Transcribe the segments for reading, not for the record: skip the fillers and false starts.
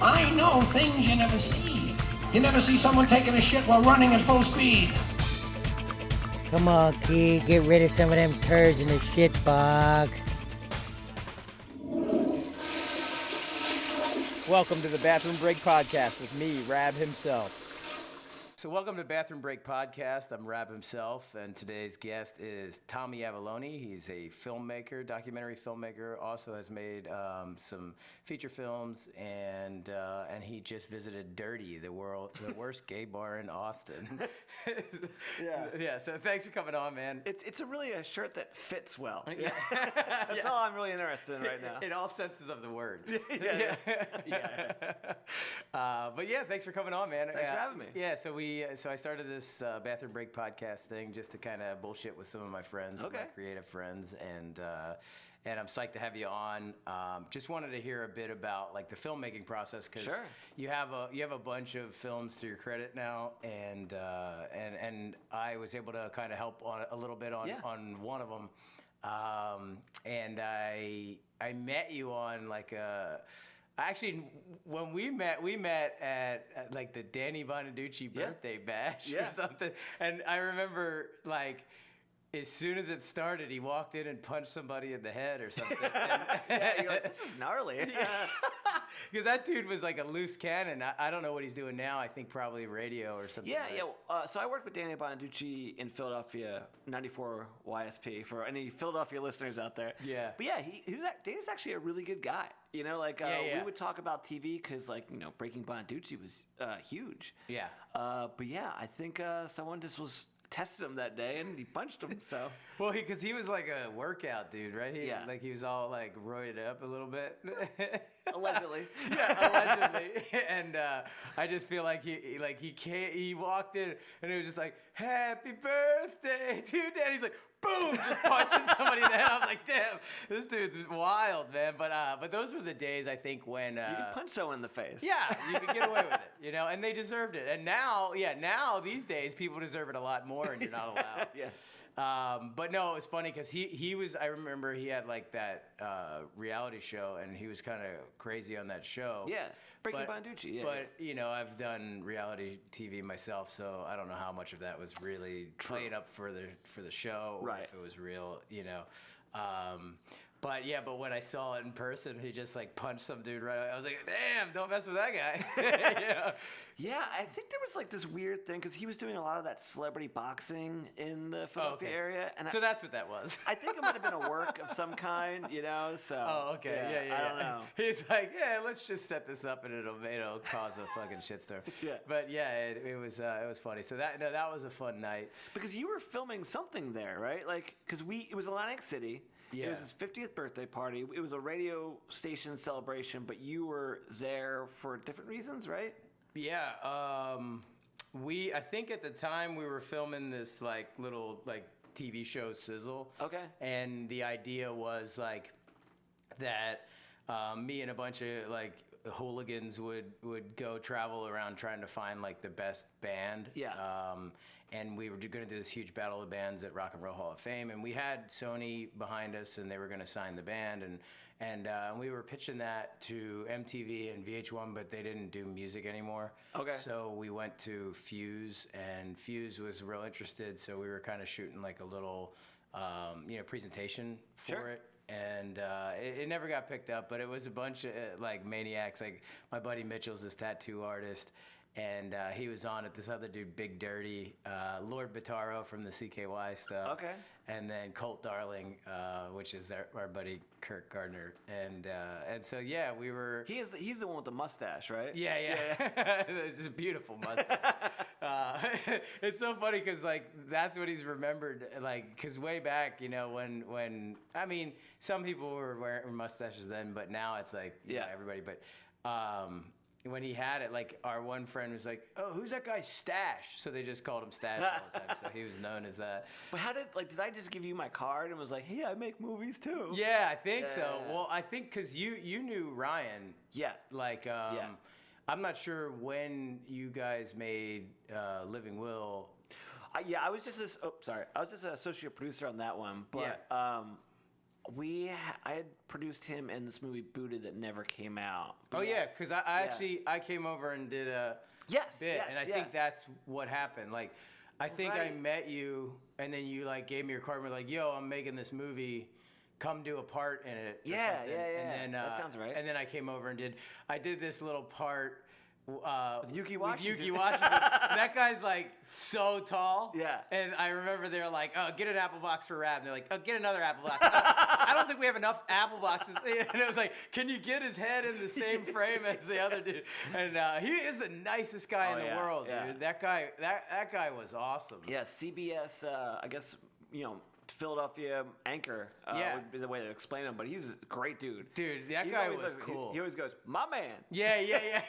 I know things you never see. You never see someone taking a shit while running at full speed. Come on, kid, get rid of some of them turds in the shit box. Welcome to the Bathroom Break Podcast with me, Rab himself. So welcome to Bathroom Break Podcast. I'm Rab himself, and today's guest is Tommy Avallone. He's a filmmaker, documentary filmmaker, also has made some feature films, and he just visited Dirty, the worst gay bar in Austin. Yeah. So thanks for coming on, man. It's really a shirt that fits well. Yeah. That's all I'm really interested in right now. In all senses of the word. Yeah. But yeah, thanks for coming on, man. Thanks for having me. Yeah, so I started this Bathroom Break podcast thing just to kind of bullshit with some of my friends, my creative friends, and I'm psyched to have you on. Just wanted to hear a bit about like the filmmaking process, because you have a bunch of films to your credit now, and I was able to kind of help on a little bit on one of them, and I met you on like a. Actually, when we met at like the Danny Bonaducci birthday bash or something. And I remember like as soon as it started, he walked in and punched somebody in the head or something. You're like, this is gnarly. Because that dude was like a loose cannon. I don't know what he's doing now. I think probably radio or something. So I worked with Danny Bonaducci in Philadelphia, 94 YSP, for any Philadelphia listeners out there. Yeah. But yeah, Danny's actually a really good guy. You know, like we would talk about TV because, like, you know, Breaking Bonaducci was huge. Yeah. But yeah, I think someone just tested him that day and he punched him. So well, because he was like a workout dude, right? Like he was all like roided up a little bit. Allegedly. Allegedly. And I just feel like he walked in and it was just like, happy birthday to Dad. He's like, boom, just punching somebody in the head. I was like, damn, this dude's wild, man. But those were the days, I think, when you could punch someone in the face. Yeah, you could get away with it, you know, and they deserved it. And now these days people deserve it a lot more, and you're not allowed. But no, it was funny because he was. I remember he had like that reality show, and he was kind of crazy on that show. Yeah. Breaking Bonaducci, yeah. But, you know, I've done reality TV myself, so I don't know how much of that was really played up for the show, or if it was real, you know. But when I saw it in person, he just like punched some dude right away. I was like, damn, don't mess with that guy. Yeah, I think there was like this weird thing because he was doing a lot of that celebrity boxing in the Philadelphia area. And so that's what that was. I think it might have been a work of some kind, you know. So. Oh, okay. Yeah. I don't know. He's like, let's just set this up and it'll cause a fucking shitstorm. But yeah, it was funny. So that was a fun night. Because you were filming something there, right? Like, because it was Atlantic City. Yeah. It was his 50th birthday party. It was a radio station celebration, but you were there for different reasons, right? Yeah. I think at the time we were filming this like little like TV show Sizzle. Okay. And the idea was like that me and a bunch of like hooligans would go travel around trying to find like the best band. Yeah. And we were going to do this huge battle of bands at Rock and Roll Hall of Fame, and we had Sony behind us, and they were going to sign the band, and we were pitching that to MTV and VH1, but they didn't do music anymore. Okay. So we went to Fuse, and Fuse was real interested, so we were kind of shooting like a little, presentation for it. And it never got picked up, but it was a bunch of like maniacs. Like my buddy Mitchell's this tattoo artist, and he was on it. This other dude, Big Dirty, Lord Bitaro from the CKY stuff. Okay. And then Colt Darling, which is our buddy Kirk Gardner, and so we were. He's the one with the mustache, right? Yeah. It's a beautiful mustache. It's so funny because like that's what he's remembered. Like because way back, you know, when I mean some people were wearing mustaches then, but now it's like everybody. But when he had it, like our one friend was like, "Oh, who's that guy Stash?" So they just called him Stash all the time. So he was known as that. But did I just give you my card and was like, "Hey, I make movies too"? Yeah, I think so. Well, I think because you knew Ryan. Yeah. Like I'm not sure when you guys made Living Will. I was just an associate producer on that one, but I had produced him in this movie Booted that never came out. Oh yeah, because I came over and did a bit, and I think that's what happened. Like, I think I met you, and then you like gave me your card and were like, "Yo, I'm making this movie. Come do a part in it." Yeah. And then, that sounds right. And then I came over and I did this little part. With Yuki Washington. That guy's like so tall. Yeah. And I remember they're like, "Oh, get an apple box for Rab." And they're like, "Oh, get another apple box." I don't think we have enough apple boxes. And it was like, "Can you get his head in the same frame as the other dude?" And he is the nicest guy in the world, dude. That guy was awesome. Yeah, CBS. I guess Philadelphia anchor would be the way to explain him, but he's a great dude. Dude, that guy was cool. He always goes, "My man." Yeah.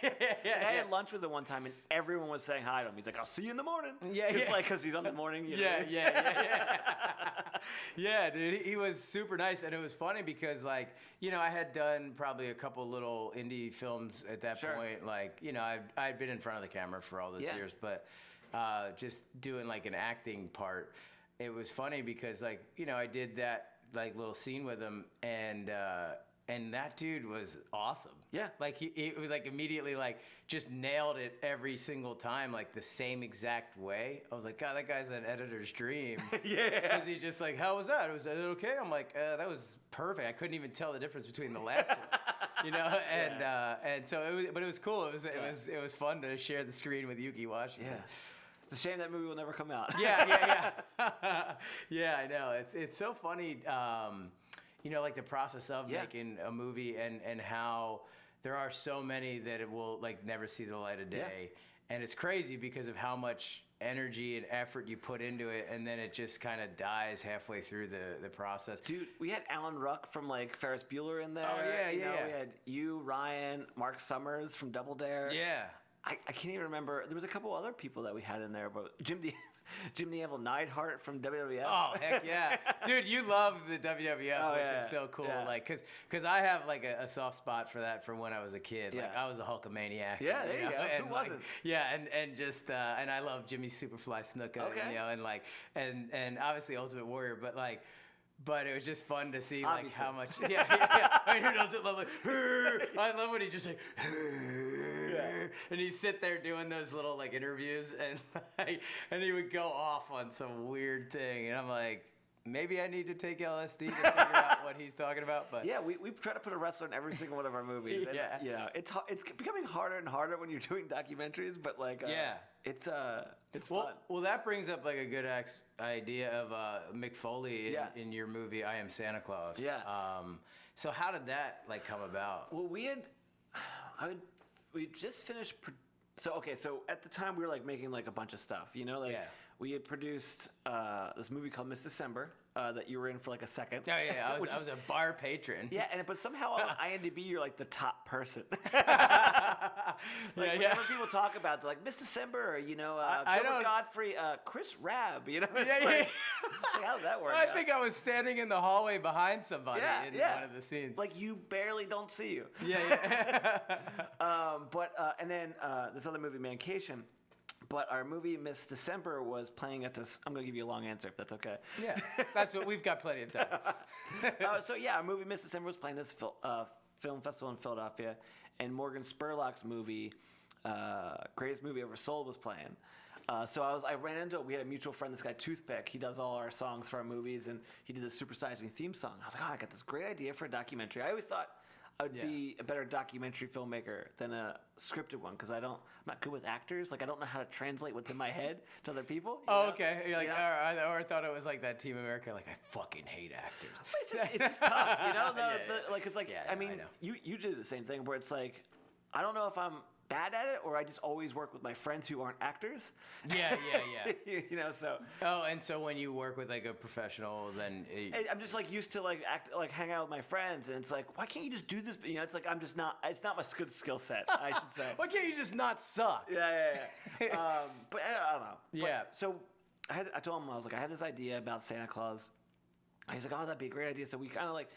I had lunch with him one time, and everyone was saying hi to him. He's like, "I'll see you in the morning." Because he's on the morning. Yeah, dude, he was super nice, and it was funny because, like, I had done probably a couple little indie films at that point. Like, I'd been in front of the camera for all those years, but just doing like an acting part. It was funny because, like, I did that like little scene with him, and that dude was awesome. Yeah, like it was like immediately like just nailed it every single time, like the same exact way. I was like, God, that guy's an editor's dream. Because he's just like, how was that? Was that okay? I'm like, that was perfect. I couldn't even tell the difference between the last one. And so it was, but it was cool. It was fun to share the screen with Yuki Washington. Yeah. It's a shame that movie will never come out. Yeah. Yeah, I know. It's so funny, like the process of making a movie and how there are so many that it will like never see the light of day. And it's crazy because of how much energy and effort you put into it, and then it just kind of dies halfway through the process. Dude, we had Alan Ruck from like Ferris Bueller in there. Oh, yeah. We had you, Ryan, Mark Summers from Double Dare. Yeah. I can't even remember. There was a couple other people that we had in there, but Jim Neville Neidhart from WWF. Oh, heck yeah. Dude, you love the WWF, which is so cool. Yeah. Like, cause I have like a soft spot for that from when I was a kid. Like, I was a Hulkamaniac. Yeah, there you go. And who wasn't? And just and I love Jimmy Superfly Snuka. Okay. And obviously Ultimate Warrior, but it was just fun to see like how much. Who doesn't love I love when he just like. And he'd sit there doing those little like interviews, and he would go off on some weird thing, and I'm like, maybe I need to take LSD to figure out what he's talking about. But yeah, we try to put a wrestler in every single one of our movies. And, it's becoming harder and harder when you're doing documentaries, but like it's fun. Well, that brings up like a good idea of Mick Foley in your movie I Am Santa Claus. Yeah. So how did that like come about? Well, we just finished. So at the time we were like making like a bunch of stuff, we had produced this movie called Miss December that you were in for like a second. Oh yeah, I was a bar patron. Yeah, but somehow on IMDb you're like the top person. Whenever people talk about, they're like Miss December, Gilbert Godfrey, Chris Rabb, Yeah. Like, how did that work? I think I was standing in the hallway behind somebody in one of the scenes. Like you barely don't see you. Yeah. And then this other movie, Mancation. But our movie Miss December was playing at this. I'm going to give you a long answer if that's okay. Yeah, that's what we've got plenty of time. Our movie Miss December was playing this film festival in Philadelphia, and Morgan Spurlock's movie, Greatest Movie Ever Sold, was playing. So I ran into it. We had a mutual friend, this guy Toothpick. He does all our songs for our movies, and he did the Super Size Me theme song. I was like, I got this great idea for a documentary. I always thought I would be a better documentary filmmaker than a scripted one because I'm not good with actors. Like I don't know how to translate what's in my head to other people. Okay. You're like, or I thought it was like that Team America. Like I fucking hate actors. It's just tough, It's like I mean, know. you do the same thing where it's like, I don't know if I'm bad at it or I just always work with my friends who aren't actors. Yeah. So. Oh, and so when you work with like a professional, then I'm just like used to like hang out with my friends, and it's like, why can't you just do this? It's like it's not my good skill set, I should say. Why can't you just not suck? Yeah. But I don't know. Yeah. So I told him, I was like, I have this idea about Santa Claus. And he's like, oh, that'd be a great idea. So we kind of like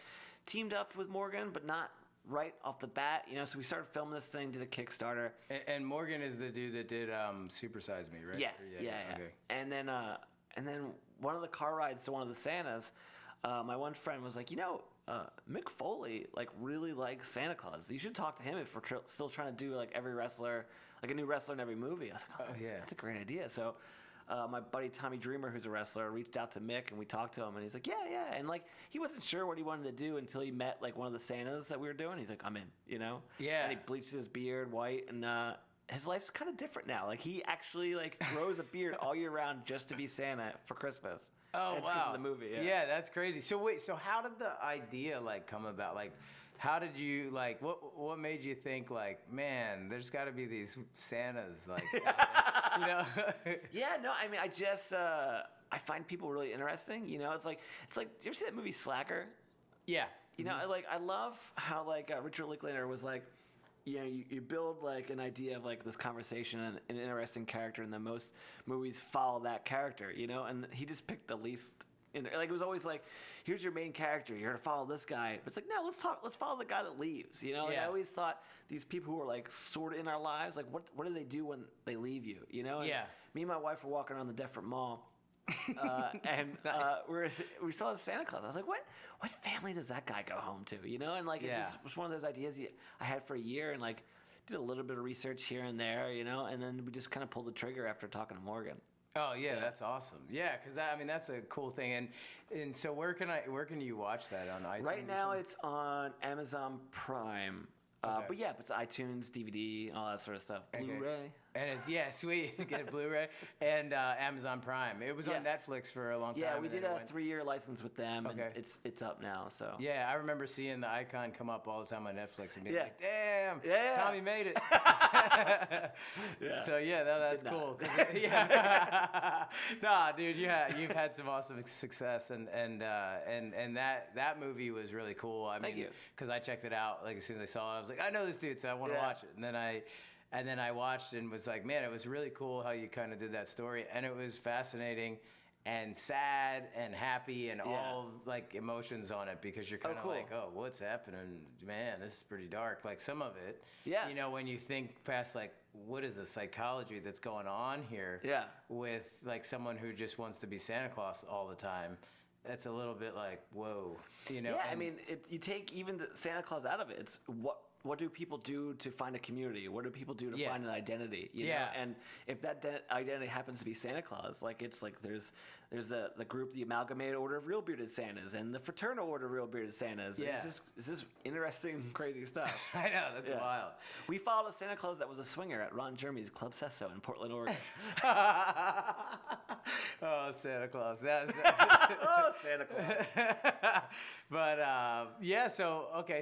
teamed up with Morgan, but not right off the bat, so we started filming this thing, did a Kickstarter. And Morgan is the dude that did Super Size Me, right? Yeah. Okay. And then one of the car rides to one of the Santas, my one friend was like, Mick Foley like really likes Santa Claus. You should talk to him if we're still trying to do like every wrestler, like a new wrestler in every movie. I was like, that's a great idea. So my buddy Tommy Dreamer, who's a wrestler, reached out to Mick and we talked to him and he's like, yeah. And like, he wasn't sure what he wanted to do until he met like one of the Santas that we were doing. He's like, I'm in, Yeah. And he bleached his beard white and, his life's kind of different now. Like he actually like grows a beard all year round just to be Santa for Christmas. Oh, and it's wow. because of the movie. Yeah, that's crazy. So wait, so how did the idea like come about? Like, how did you like? What made you think like, man, there's got to be these Santas like, Yeah, no, I mean, I just I find people really interesting. It's like you ever see that movie Slacker? Yeah. I love how like Richard Linklater was like, you build like an idea of like this conversation and an interesting character, and then most movies follow that character, and he just picked the least. Like it was always like, here's your main character, you're gonna follow this guy. But it's like, no, let's follow the guy that leaves. Like I always thought these people who are like sort of in our lives, like what do they do when they leave you? And me and my wife were walking around the Deptford Mall. And Nice. we saw Santa Claus. I was like, what family does that guy go home to? And like it just was one of those ideas I had for a year, and like did a little bit of research here and there, and then we just kind of pulled the trigger after talking to Morgan. Oh yeah, that's awesome. Yeah, because that's a cool thing. And so where can you watch that on iTunes? Right now it's on Amazon Prime. But it's iTunes, DVD, all that sort of stuff. Blu-ray. And it's sweet. Get a Blu-ray and Amazon Prime. It was on Netflix for a long time. Yeah, we did a 3-year license with them, and it's up now. So yeah, I remember seeing the icon come up all the time on Netflix and being like, "Damn, yeah. Tommy made it." So that's cool. Nah, dude, you've had some awesome success, and that movie was really cool. I mean, because I checked it out like as soon as I saw it, I was like, I know this dude, so I want to watch it. And then I watched and was like, man, it was really cool how you kind of did that story, and it was fascinating and sad and happy and all like emotions on it, because you're kind of like, oh, what's happening, man? This is pretty dark. Like some of it, when you think past like, what is the psychology that's going on here? With like someone who just wants to be Santa Claus all the time. That's a little bit like, whoa, Yeah, I mean, you take even the Santa Claus out of it. It's what do people do to find a community? What do people do to find an identity? You know? And if that identity happens to be Santa Claus, like it's like there's the group, the Amalgamated Order of Real Bearded Santas, and the Fraternal Order of Real Bearded Santas. Yeah. It's just interesting, crazy stuff. I know, that's wild. We followed a Santa Claus that was a swinger at Ron Jeremy's Club Sesso in Portland, Oregon. Oh, Santa Claus. Oh, Santa Claus. But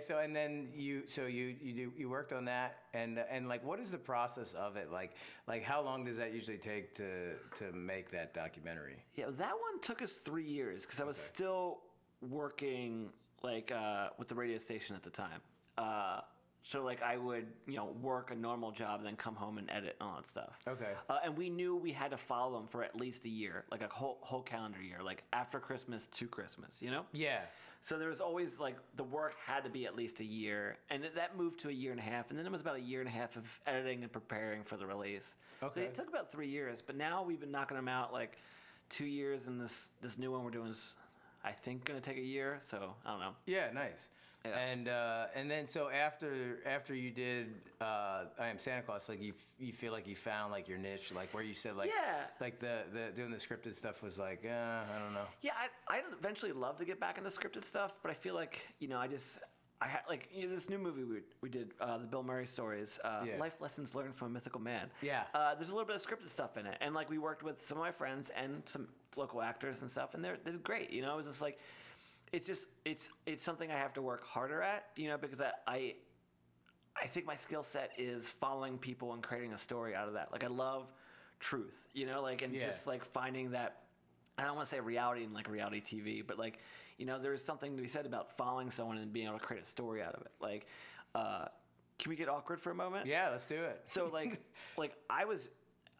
so and then you worked on that, and like, what is the process of it? Like how long does that usually take to make that documentary? Yeah, that one took us 3 years because I was still working like with the radio station at the time. So like I would, work a normal job and then come home and edit and all that stuff. Okay. And we knew we had to follow them for at least a year, like a whole calendar year, like after Christmas to Christmas, Yeah. So there was always like the work had to be at least a year, and that moved to a year and a half, and then it was about a year and a half of editing and preparing for the release. Okay. So it took about 3 years, but now we've been knocking them out like 2 years, and this new one we're doing is, I think, going to take a year. So I don't know. Yeah, nice. Yeah. And then so after you did I Am Santa Claus, like you feel like you found like your niche, like where you said like like the doing the scripted stuff was like I don't know. Yeah, I'd eventually love to get back into scripted stuff, but I feel like I had like this new movie we did, the Bill Murray stories, Life Lessons Learned from a Mythical Man. Yeah. There's a little bit of scripted stuff in it, and like we worked with some of my friends and some local actors and stuff, and they're great. It was just like. It's something I have to work harder at, because I think my skill set is following people and creating a story out of that. Like I love truth, just like finding that. I don't want to say reality in like reality TV, but like, there is something to be said about following someone and being able to create a story out of it. Like, can we get awkward for a moment? Yeah, let's do it. So like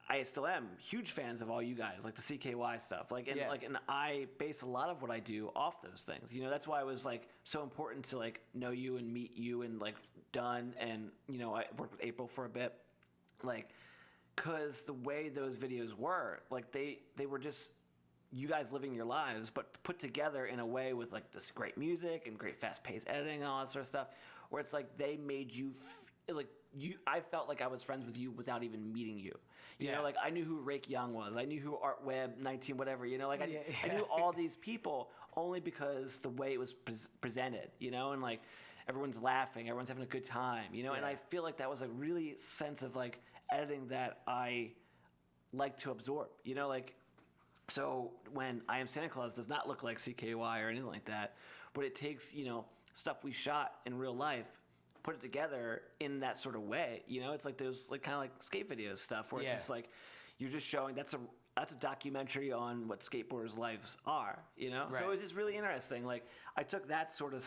I still am huge fans of all you guys, like the CKY stuff, and I base a lot of what I do off those things. That's why it was like so important to like know you and meet you and like Dunn, and I worked with April for a bit, like, cause the way those videos were, like they were just you guys living your lives, but put together in a way with like this great music and great fast-paced editing and all that sort of stuff, where it's like they made you like you. I felt like I was friends with you without even meeting you. You know, like I knew who Rake Young was. I knew who Art Webb 19 whatever. You know, like I knew all these people only because the way it was presented. You know, and like everyone's laughing, everyone's having a good time. You know, and I feel like that was a really sense of like editing that I like to absorb. You know, like. So when I Am Santa Claus does not look like CKY or anything like that, but it takes, you know, stuff we shot in real life, put it together in that sort of way. You know, it's like those like kind of like skate videos stuff where it's just like you're just showing that's a documentary on what skateboarders' lives are. You know, so it was just really interesting. Like I took that sort of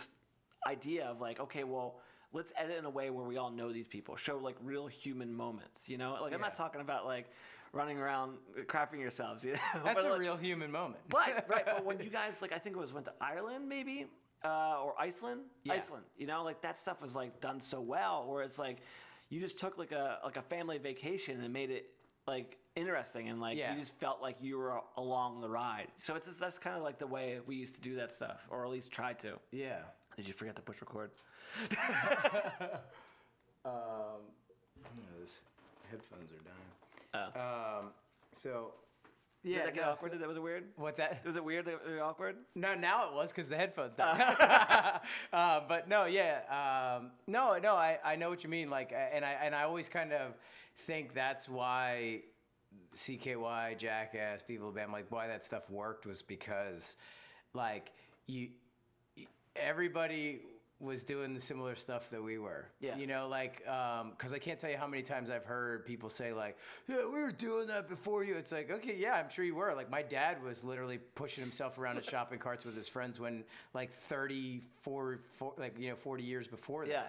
idea of like, okay, well, let's edit in a way where we all know these people, show like real human moments. You know, like I'm not talking about like running around crapping yourselves, you know. That's a like, real human moment. Right. But when you guys like, I think it was went to Ireland maybe or Iceland. Iceland, you know, like that stuff was like done so well, where it's like you just took like a family vacation and made it like interesting and like you just felt like you were along the ride. So it's just, that's kind of like the way we used to do that stuff, or at least try to. Yeah. Did you forget to push record? Those headphones are dying. Did that get awkward? Was it weird? What's that? Was it weird? Awkward? No, now it was because the headphones died. But no, I know what you mean. Like, and I always kind of think that's why CKY, Jackass, People Band, like why that stuff worked was because, like, everybody was doing the similar stuff that we were. Yeah. You know, like, because I can't tell you how many times I've heard people say, like, yeah, we were doing that before you. It's like, okay, yeah, I'm sure you were. Like, my dad was literally pushing himself around in shopping carts with his friends when, like, 40 years before that. Yeah.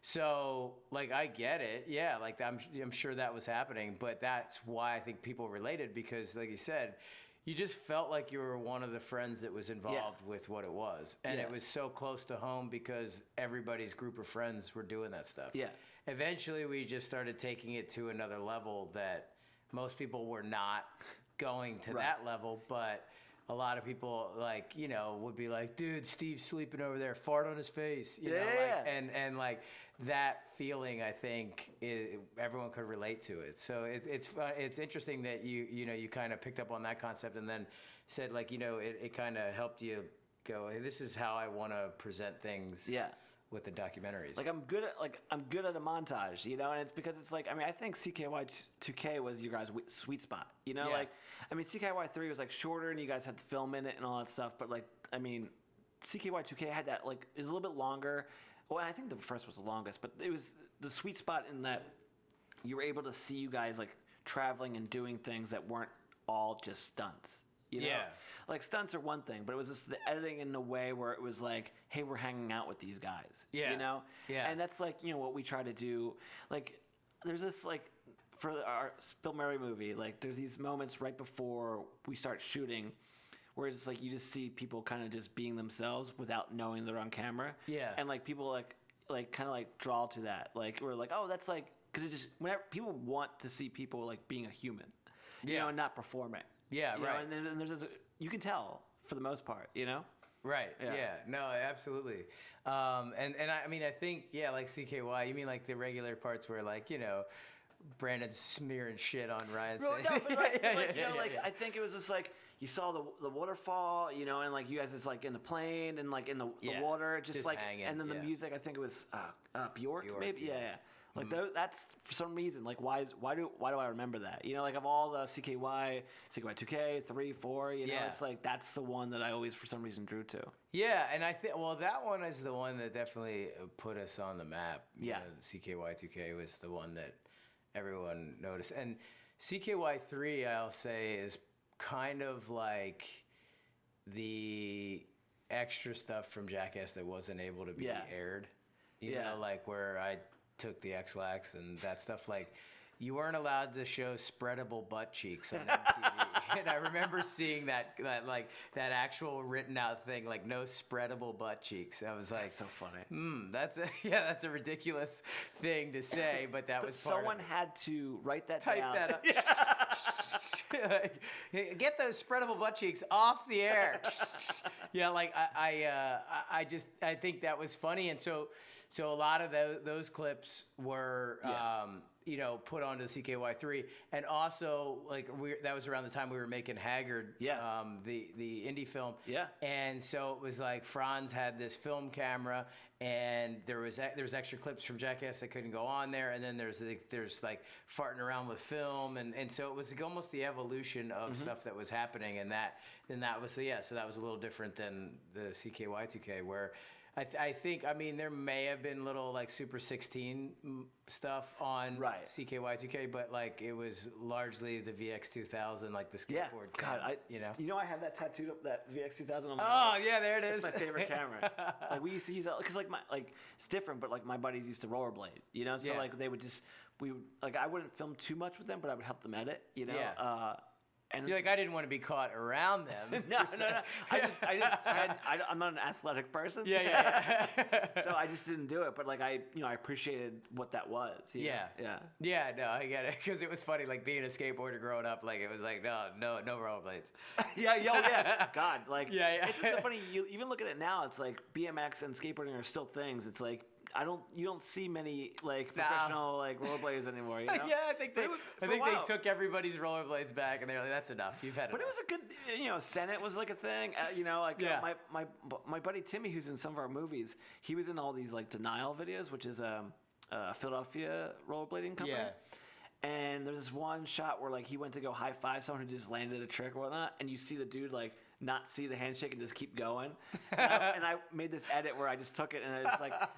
So, like, I get it. Yeah, like, I'm sure that was happening. But that's why I think people related because, like you said, you just felt like you were one of the friends that was involved with what it was. And it was so close to home because everybody's group of friends were doing that stuff. Yeah. Eventually, we just started taking it to another level that most people were not going to that level. But a lot of people, like, you know, would be like, dude, Steve's sleeping over there, fart on his face. You know, like, and like that feeling, I think, everyone could relate to it. So it's interesting that you kind of picked up on that concept and then said, like, you know, it kind of helped you go, hey, this is how I want to present things. Yeah. With the documentaries. Like I'm good at a montage, you know, and it's because it's like, I mean, I think CKY 2K was your guys' sweet spot, you know, like, I mean, CKY 3 was like shorter and you guys had the film in it and all that stuff, but like, I mean, CKY 2K had that, like, it was a little bit longer. Well, I think the first was the longest, but it was the sweet spot in that you were able to see you guys like traveling and doing things that weren't all just stunts. You know? Like stunts are one thing, but it was just the editing in a way where it was like, hey, we're hanging out with these guys. Yeah. You know? Yeah. And that's like, you know, what we try to do. Like, there's this like, for our Bill Murray movie, like there's these moments right before we start shooting where it's like you just see people kind of just being themselves without knowing they're on camera. Yeah. And like people like kind of like draw to that. Like we're like, oh, that's like, because it just, whenever people want to see people like being a human, you know, and not performing. Yeah, you right. Know, and there's this, you can tell for the most part, you know? Right. Yeah. No, absolutely. And I mean, I think, yeah, like CKY, you mean like the regular parts where like, you know, Brandon's smearing shit on Ryan's face. No, but like, you know, like I think it was just like you saw the waterfall, you know, and like you guys is like in the plane and like in the water, just like hanging, and then the music. I think it was Bjork, maybe. Yeah. Like that's for some reason. Like why do I remember that? You know, like of all the CKY 2K, 3, 4. You know, it's like that's the one that I always for some reason drew to. Yeah, and I think that one is the one that definitely put us on the map. Yeah, the CKY 2K was the one that everyone noticed, and CKY 3 I'll say is kind of like the extra stuff from Jackass that wasn't able to be aired. You know, like where I took the X-Lax and that stuff. Like, you weren't allowed to show spreadable butt cheeks on MTV. And I remember seeing that actual written out thing, like no spreadable butt cheeks. I was like, that's so funny. That's a ridiculous thing to say, but that was part someone of it. Had to write that Type down. that up. like, get those spreadable butt cheeks off the air. Yeah, like I think that was funny, and so a lot of those clips were you know, put onto the CKY3, and also like that was around the time we were making Haggard, the indie film, and so it was like Franz had this film camera, and there was extra clips from Jackass that couldn't go on there, and then there's like farting around with film, and so it was like almost the evolution of stuff that was happening, and that was so that was a little different than the CKY2K, where I think, I mean, there may have been little like Super 16 stuff on CKY2K, but like it was largely the VX2000, like the skateboard camera. You know, I have that tattooed up, that VX2000 on my arm. Yeah, there it is. It's my favorite camera. Like we used to use that because like it's different, but like my buddies used to rollerblade, you know, so like they would I wouldn't film too much with them, but I would help them edit, you know. And you're like, I didn't want to be caught around them. No. I'm not an athletic person. So I just didn't do it. But like I appreciated what that was. Yeah. No, I get it, because it was funny. Like being a skateboarder growing up, like it was like no rollerblades. God, like it's just so funny. You even look at it now. It's like BMX and skateboarding are still things. It's like you don't see many like professional like rollerblades anymore. You know? I think they took everybody's rollerblades back, and they're like, that's enough. You've had it. But it was a good, Senate was like a thing. My buddy Timmy, who's in some of our movies, he was in all these like Denial videos, which is a Philadelphia rollerblading company. And there's this one shot where like he went to go high five someone who just landed a trick or whatnot, and you see the dude like not see the handshake and just keep going. And I made this edit where I just took it and I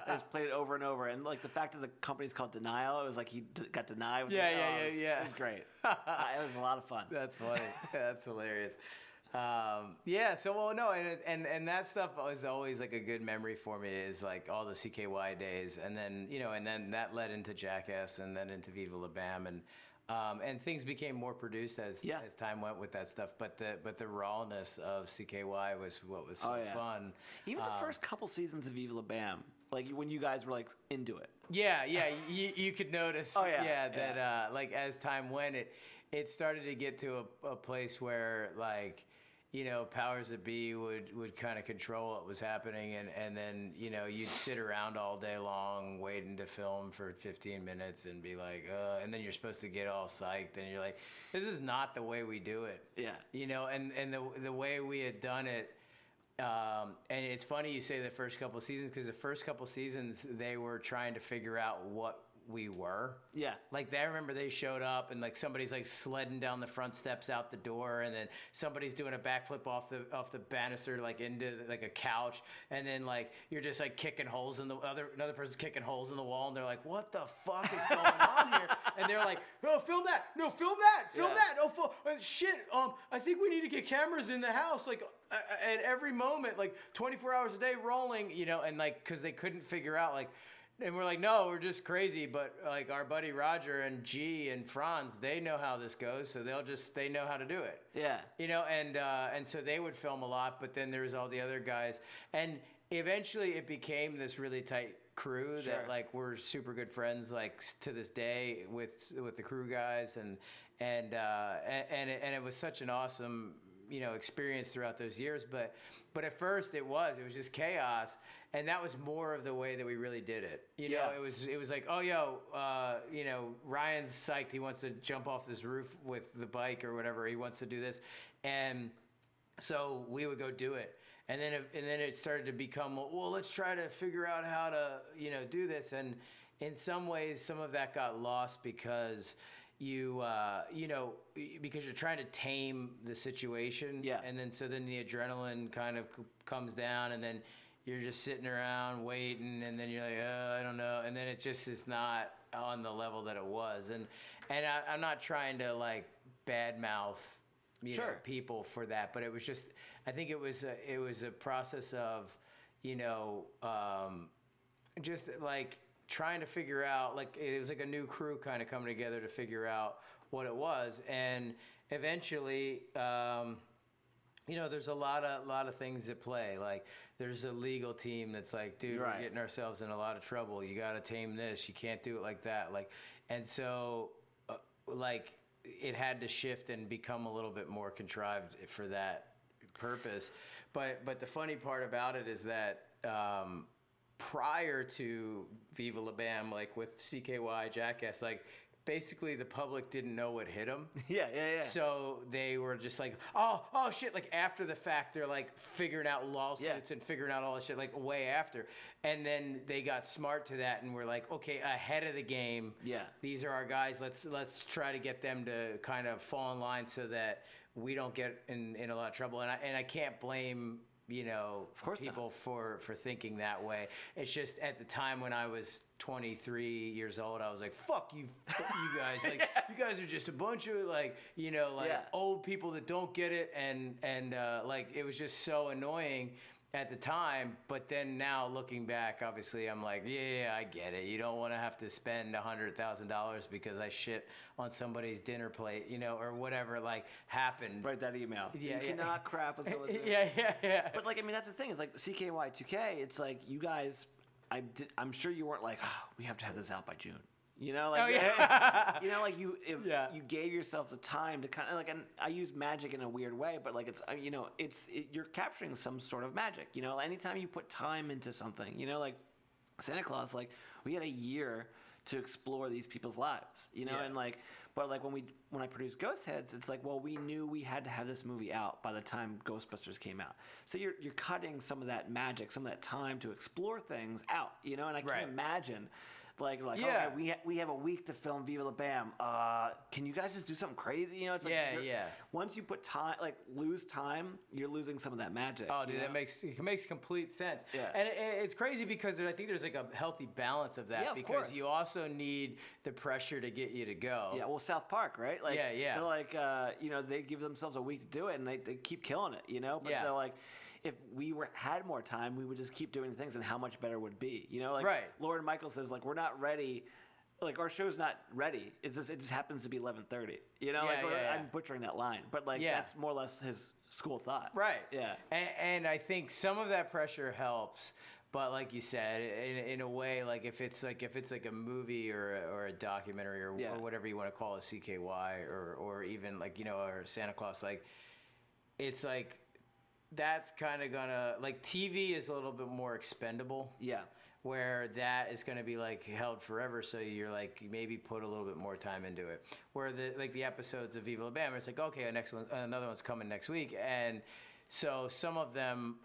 just played it over and over. And like the fact that the company's called Denial, it was like he got denied. It was great. It was a lot of fun. That's funny. That's hilarious. And that stuff was always like a good memory for me, is like all the CKY days, and then that led into Jackass, and then into Viva La Bam, and things became more produced as time went with that stuff. But the rawness of CKY was what was so fun. Even the first couple seasons of Viva La Bam, like when you guys were like into it. You could notice. That like as time went, it started to get to a place where like, powers that be would kind of control what was happening, and then you'd sit around all day long waiting to film for 15 minutes and be like, and then you're supposed to get all psyched, and you're like, this is not the way we do it. And the way we had done it. And it's funny you say the first couple of seasons, because the first couple of seasons they were trying to figure out what we were. Like I remember they showed up, and like somebody's like sledding down the front steps out the door, and then somebody's doing a backflip off the banister like into like a couch, and then like you're just like kicking holes in another person's kicking holes in the wall, and they're like, what the fuck is going on here? And they're like, no, film that, oh shit, I think we need to get cameras in the house like at every moment, like 24 hours a day rolling, and like because they couldn't figure out like. And we're like, no, we're just crazy. But like our buddy Roger and G and Franz, they know how this goes, so they know how to do it. And so they would film a lot, but then there was all the other guys, and eventually it became this really tight crew that like we're super good friends like to this day with the crew guys, and it was such an awesome experience throughout those years. But at first it was just chaos. And that was more of the way that we really did it. It was like, Ryan's psyched. He wants to jump off this roof with the bike or whatever. He wants to do this. And so we would go do it. And then it started to become, well, let's try to figure out how to, do this. And in some ways, some of that got lost because because you're trying to tame the situation. And then the adrenaline kind of comes down, and then you're just sitting around waiting, and then you're like, I don't know, and then it just is not on the level that it was. And I'm not trying to like badmouth people for that, but it was just, I think it was a process of just like trying to figure out, like it was like a new crew kind of coming together to figure out what it was, and eventually. There's a lot of things at play. Like there's a legal team that's like, dude, we're getting ourselves in a lot of trouble. You got to tame this. You can't do it like that. Like, and so, like it had to shift and become a little bit more contrived for that purpose. But the funny part about it is that prior to Viva La Bam, like with CKY, Jackass, like basically the public didn't know what hit them. Yeah. So they were just like, oh shit, like after the fact, they're like figuring out lawsuits and figuring out all this shit like way after. And then they got smart to that and we're like, okay, ahead of the game. Yeah. These are our guys. Let's try to get them to kind of fall in line so that we don't get in a lot of trouble. And I can't blame, you know, people for thinking that way. It's just at the time when I was 23 years old, I was like, fuck you guys. Like, you guys are just a bunch of, like, you know, like old people that don't get it. And like, it was just so annoying at the time. But then now looking back, obviously, I'm like, yeah, I get it. You don't want to have to spend $100,000 because I shit on somebody's dinner plate, you know, or whatever, like, happened. Write that email. Yeah, you cannot crap on someone's yeah. But, like, I mean, that's the thing. It's like CKY2K, it's like you guys, I'm sure you weren't like, oh, we have to have this out by June. You know, like, you know, like you gave yourself the time to kind of like, and I use magic in a weird way, but like it's, you know, you're capturing some sort of magic. You know, anytime you put time into something, you know, like Santa Claus, like we had a year to explore these people's lives. You know, and like, but like when I produced Ghostheads, it's like, well, we knew we had to have this movie out by the time Ghostbusters came out. So you're cutting some of that magic, some of that time to explore things out. You know, and I can't imagine. Like okay, we have a week to film Viva La Bam. Can you guys just do something crazy? You know, it's like once you put time, like lose time, you're losing some of that magic. Oh, dude, that makes complete sense. Yeah, and it's crazy because I think there's like a healthy balance of that. Yeah, because course. You also need the pressure to get you to go. Yeah, well, South Park, right? Like, yeah. They're like, you know, they give themselves a week to do it, and they keep killing it. You know, but they're like, if we had more time, we would just keep doing things, and how much better it would be. You know, like Lauren Michaels says, like, we're not ready. Like, our show's not ready. It just happens to be 11:30. You know, I'm butchering that line, but like that's more or less his school thought. Right. Yeah. And I think some of that pressure helps. But like you said, in a way, like if it's like a movie or a documentary or whatever you want to call it, CKY or even like, you know, or Santa Claus, like it's like that's kind of gonna, like, TV is a little bit more expendable. Yeah. Where that is going to be like held forever, so you're like maybe put a little bit more time into it. Where the episodes of Viva La Bam, it's like, okay, another one's coming next week, and so some of them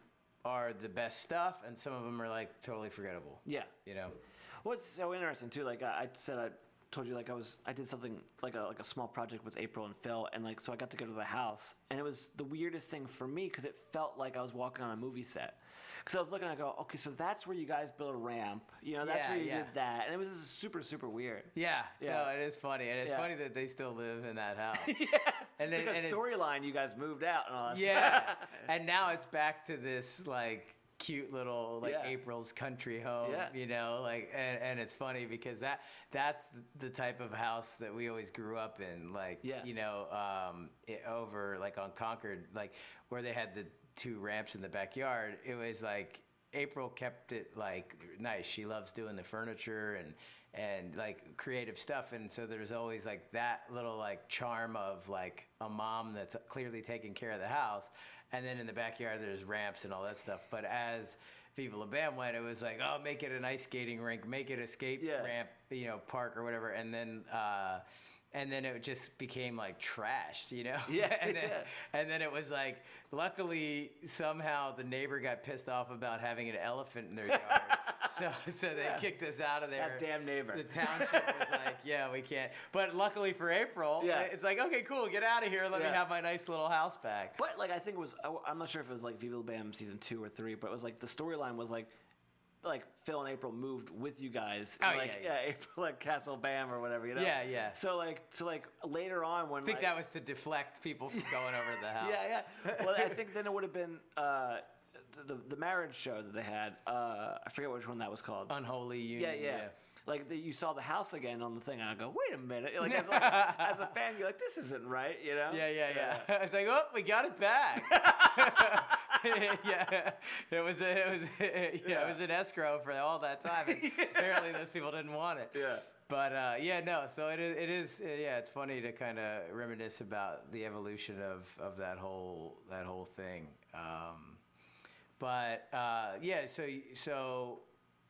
are the best stuff, and some of them are like totally forgettable. Yeah, you know. What's so interesting too? Like I told you, like I did something like a small project with April and Phil, and like so I got to go to the house, and it was the weirdest thing for me because it felt like I was walking on a movie set. Because I was looking, I go, okay, so that's where you guys built a ramp, you know, that's where you did that, and it was just super, super weird. Yeah, no, it is funny, and it's funny that they still live in that house. And then because storyline, you guys moved out and all that. Yeah, and now it's back to this like cute little like April's country home, you know, like, and it's funny because that's the type of house that we always grew up in, like, you know, over like on Concord, like where they had the 2 ramps in the backyard. It was like April kept it like nice. She loves doing the furniture and like creative stuff, and so there's always like that little like charm of like a mom that's clearly taking care of the house, and then in the backyard there's ramps and all that stuff. But as Viva La Bam went, it was like, oh, make it an ice skating rink, make it a skate ramp, you know, park or whatever, and then it just became like trashed, you know? Yeah. And then it was like, luckily somehow the neighbor got pissed off about having an elephant in their yard. so they kicked us out of there. That damn neighbor. The township was like, yeah, we can't. But luckily for April, it's like, okay, cool, get out of here. Let me have my nice little house back. But like, I think it was, I'm not sure if it was like Viva La Bam season 2 or 3, but it was like the storyline was like Phil and April moved with you guys. April at Castle Bam or whatever, you know? Yeah. So later on when I think that was to deflect people from going over to the house. Yeah. Well, I think then it would have been the marriage show that they had. I forget which one that was called. Unholy Union. Yeah. Like you saw the house again on the thing, and I go, wait a minute. Like as a fan, you're like, this isn't right, you know? Yeah. I was like, oh, we got it back. yeah, it was an escrow for all that time. And apparently, those people didn't want it. Yeah. But no. So it is. It's funny to kind of reminisce about the evolution of that whole thing. So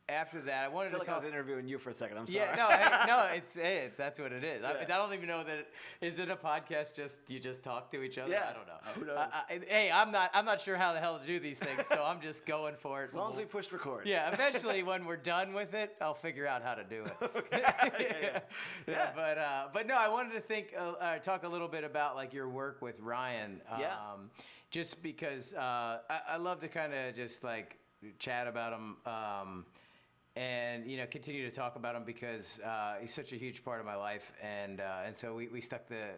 after that, I wanted I feel to like talk. I was interviewing you for a second. I'm sorry. Yeah, no, it's that's what it is. Yeah. I don't even know that. Is it a podcast? You just talk to each other? Yeah. I don't know. Who knows? Hey, I'm not sure how the hell to do these things, so I'm just going for it. As long as we push record. Yeah, eventually when we're done with it, I'll figure out how to do it. Okay. Yeah. But no, I wanted to talk a little bit about like your work with Ryan. Just because I love to kind of just like chat about him. And continue to talk about him because he's such a huge part of my life, and so we stuck the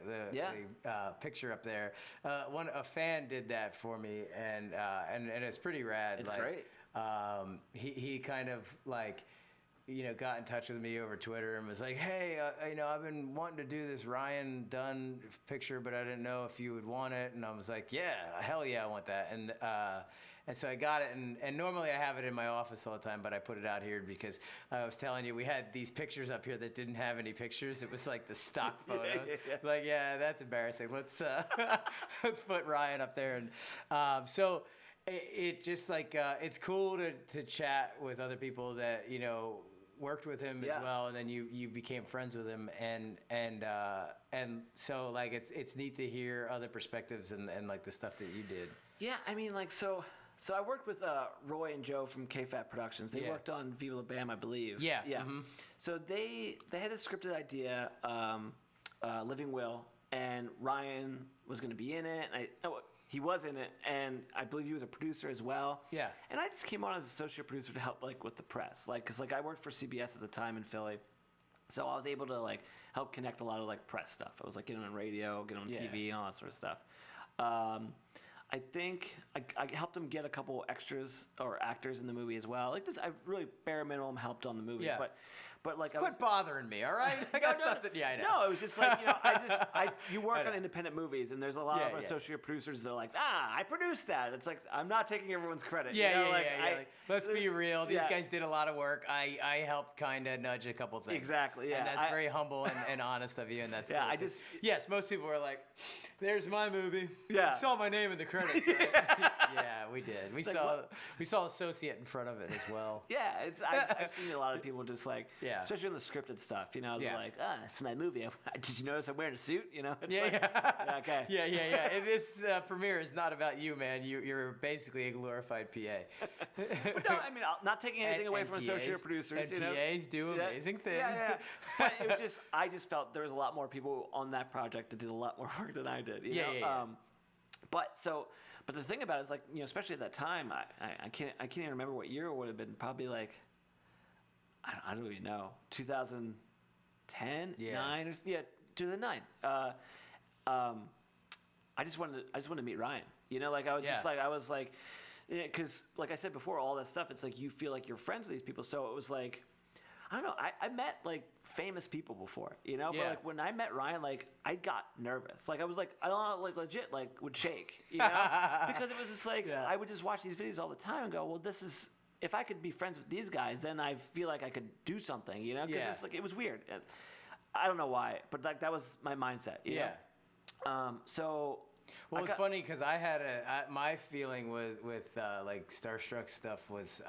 picture up there. A fan did that for me, and it's pretty rad. It's great. He kind of like got in touch with me over Twitter and was like, hey, I've been wanting to do this Ryan Dunn picture, but I didn't know if you would want it, and I was like, yeah, hell yeah, I want that, and so I got it, and normally I have it in my office all the time, but I put it out here because I was telling you, we had these pictures up here that didn't have any pictures. It was like the stock photos. Like, yeah, that's embarrassing. Let's put Ryan up there. And so it just like, it's cool to chat with other people that, worked with him as well, and then you became friends with him, and so like it's neat to hear other perspectives and like the stuff that you did. Yeah, I mean, like, so I worked with Roy and Joe from KFAT Productions. They worked on Viva La Bam, I believe. Yeah. Mm-hmm. So they had a scripted idea, Living Will, and Ryan was going to be in it. He was in it, and I believe he was a producer as well. Yeah. And I just came on as associate producer to help, like, with the press. Like, because, like, I worked for CBS at the time in Philly. So I was able to, like, help connect a lot of, like, press stuff. I was, like, getting on radio, getting on TV, and all that sort of stuff. I think I helped him get a couple extras or actors in the movie as well. Like, this, I really bare minimum helped on the movie. Yeah. But like, Quit bothering me, all right? I got something. Yeah, I know. No, it was just like, you work on independent movies, and there's a lot of associate producers that are like, I produced that. It's like, I'm not taking everyone's credit. Like, let's be real. These guys did a lot of work. I helped kind of nudge a couple things. Exactly. Yeah. And that's very humble and honest of you, and that's cool. Yes, most people were like, "There's my movie." Yeah. You saw my name in the credits. Right? Yeah, we did. We saw associate in front of it as well. Yeah, I've seen a lot of people just like, especially on the scripted stuff. They're like, it's my movie. Did you notice I'm wearing a suit? It's okay. Yeah. And this premiere is not about you, man. You're basically a glorified PA. But no, I mean, not taking anything away from associate producers. And PAs do amazing things. Yeah. But it was just, I just felt there was a lot more people on that project that did a lot more work than I did. You know? But the thing about it is, like, especially at that time, I can't even remember what year it would have been. Probably like, I don't even know, 2010, 9 or 2009. I just wanted to meet Ryan. I was like, because like I said before, all that stuff. It's like you feel like you're friends with these people. So it was like, I don't know. I met like famous people before, but like when I met Ryan, like I got nervous. Like I was like, I don't know, like legit, like would shake, because it was just like I would just watch these videos all the time and go, well, this is. If I could be friends with these guys, then I feel like I could do something, because it's like it was weird. I don't know why, but like that was my mindset. You know? Well, it's funny because I had my feeling with like starstruck stuff was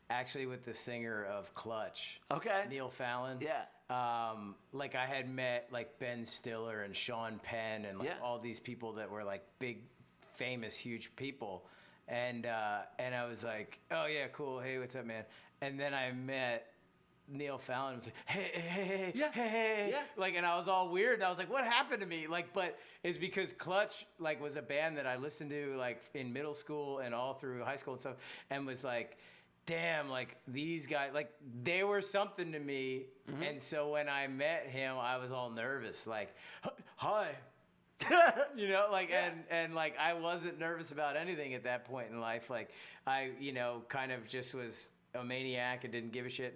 actually with the singer of Clutch, Neil Fallon. Yeah. Like I had met like Ben Stiller and Sean Penn and like all these people that were like big, famous, huge people. And I was like, oh yeah, cool. Hey, what's up, man? And then I met Neil Fallon. And was like, hey, hey. Like, and I was all weird. And I was like, what happened to me? Like, but it's because Clutch like was a band that I listened to like in middle school and all through high school and stuff, and was like, damn, like these guys, like they were something to me. Mm-hmm. And so when I met him, I was all nervous, like, hi. And like I wasn't nervous about anything at that point in life. Like I, kind of just was a maniac and didn't give a shit.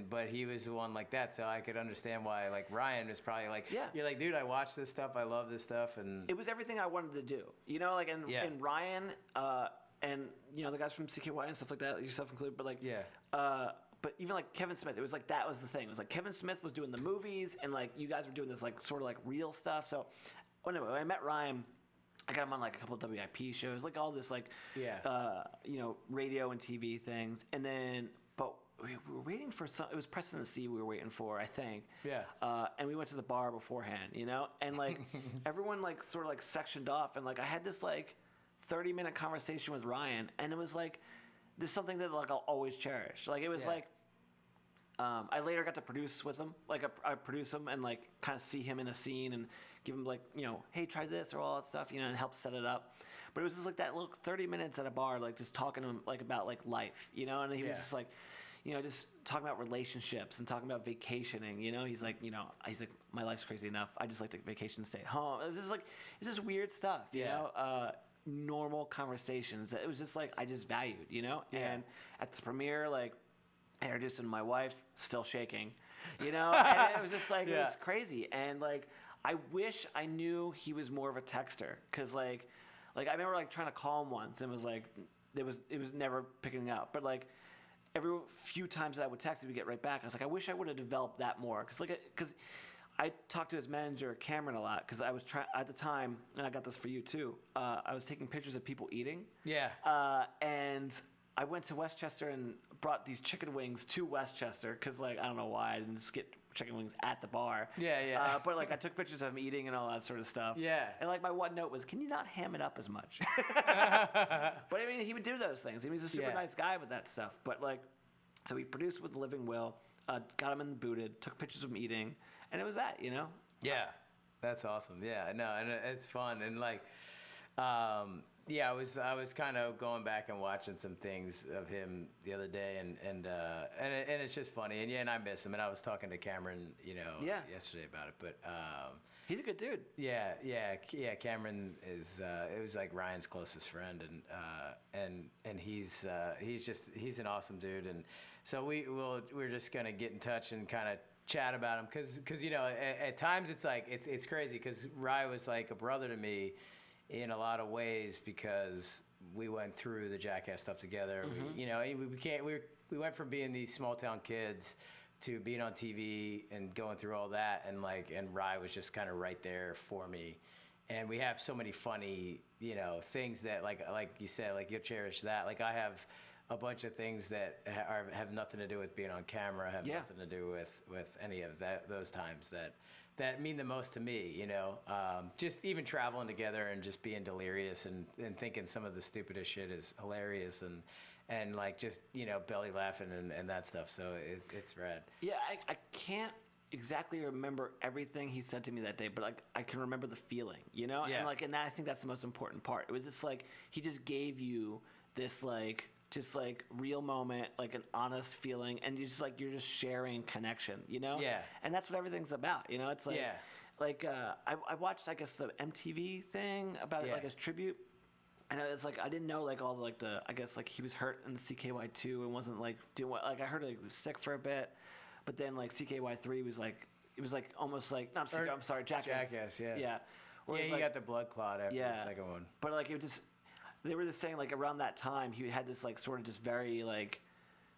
But he was the one like that, so I could understand why. Like Ryan was probably like, you're like, dude, I watch this stuff, I love this stuff, and it was everything I wanted to do. And Ryan, and the guys from CKY and stuff like that, yourself included, but like Yeah. But even like Kevin Smith, it was like that was the thing. It was like Kevin Smith was doing the movies, and like you guys were doing this like sort of like real stuff. So anyway, when I met Ryan, I got him on like a couple of WIP shows, like all this like radio and TV things, and then but we were waiting for some. It was Preston and C we were waiting for, I think. Yeah. And we went to the bar beforehand, and like everyone like sort of like sectioned off, and like I had this like 30-minute conversation with Ryan, and it was like. There's something that like I'll always cherish. Like it was like, I later got to produce with him. Like I produce him and like kind of see him in a scene and give him like hey, try this or all that stuff, and help set it up. But it was just like that little 30 minutes at a bar, like just talking to him like about like life, and he was just like, just talking about relationships and talking about vacationing. He's like, my life's crazy enough. I just like to vacation, stay at home. It was just like it's just weird stuff, normal conversations that it was just like I just valued, and at the premiere, like I introduced him to my wife, still shaking, and it was just like it was crazy, and like I wish I knew he was more of a texter, because like I remember like trying to call him once and it was like it was never picking up, but like every few times that I would text, he would get right back. I was like, I wish I would have developed that more, because I talked to his manager, Cameron, a lot, because I was trying at the time, and I got this for you too. I was taking pictures of people eating. Yeah. And I went to Westchester and brought these chicken wings to Westchester, because like I don't know why I didn't just get chicken wings at the bar. Yeah. But like I took pictures of him eating and all that sort of stuff. Yeah. And like my one note was, can you not ham it up as much? But I mean, he would do those things. He was a super nice guy with that stuff. But like, so he produced with Living Will, got him in the booted, took pictures of him eating. And it was that, Yeah, that's awesome. Yeah, no, and it's fun, and like, I was kind of going back and watching some things of him the other day, and it's just funny, and I miss him, and I was talking to Cameron, yesterday about it, but he's a good dude. Yeah. Cameron is it was like Ryan's closest friend, and he's an awesome dude, and so we're just gonna get in touch and kind of chat about him, because at times it's like it's crazy, because Rye was like a brother to me in a lot of ways, because we went through the Jackass stuff together. Mm-hmm. We went from being these small town kids to being on TV and going through all that, and Rye was just kind of right there for me, and we have so many funny things that like you said, like you'll cherish that. Like I have a bunch of things that have nothing to do with being on camera, have nothing to do with any of those times that mean the most to me, just even traveling together and just being delirious and thinking some of the stupidest shit is hilarious, and like just belly laughing and that stuff, so it's rad. Yeah, I can't exactly remember everything he said to me that day, but like I can remember the feeling, and like, and that, I think that's the most important part. It was just like he just gave you this like just like real moment, like an honest feeling, and you're just sharing connection, Yeah. And that's what everything's about, It's like, I watched, I guess, the MTV thing about it, like his tribute, and it's like I didn't know like all the, like the, I guess like he was hurt in the CKY2 and wasn't like doing what, like I heard like he was sick for a bit, but then like CKY3 was like, it was like almost like I'm sorry, Jackass, yeah. Whereas he got the blood clot after the second one, but like it just. They were just saying like around that time he had this like sort of just very like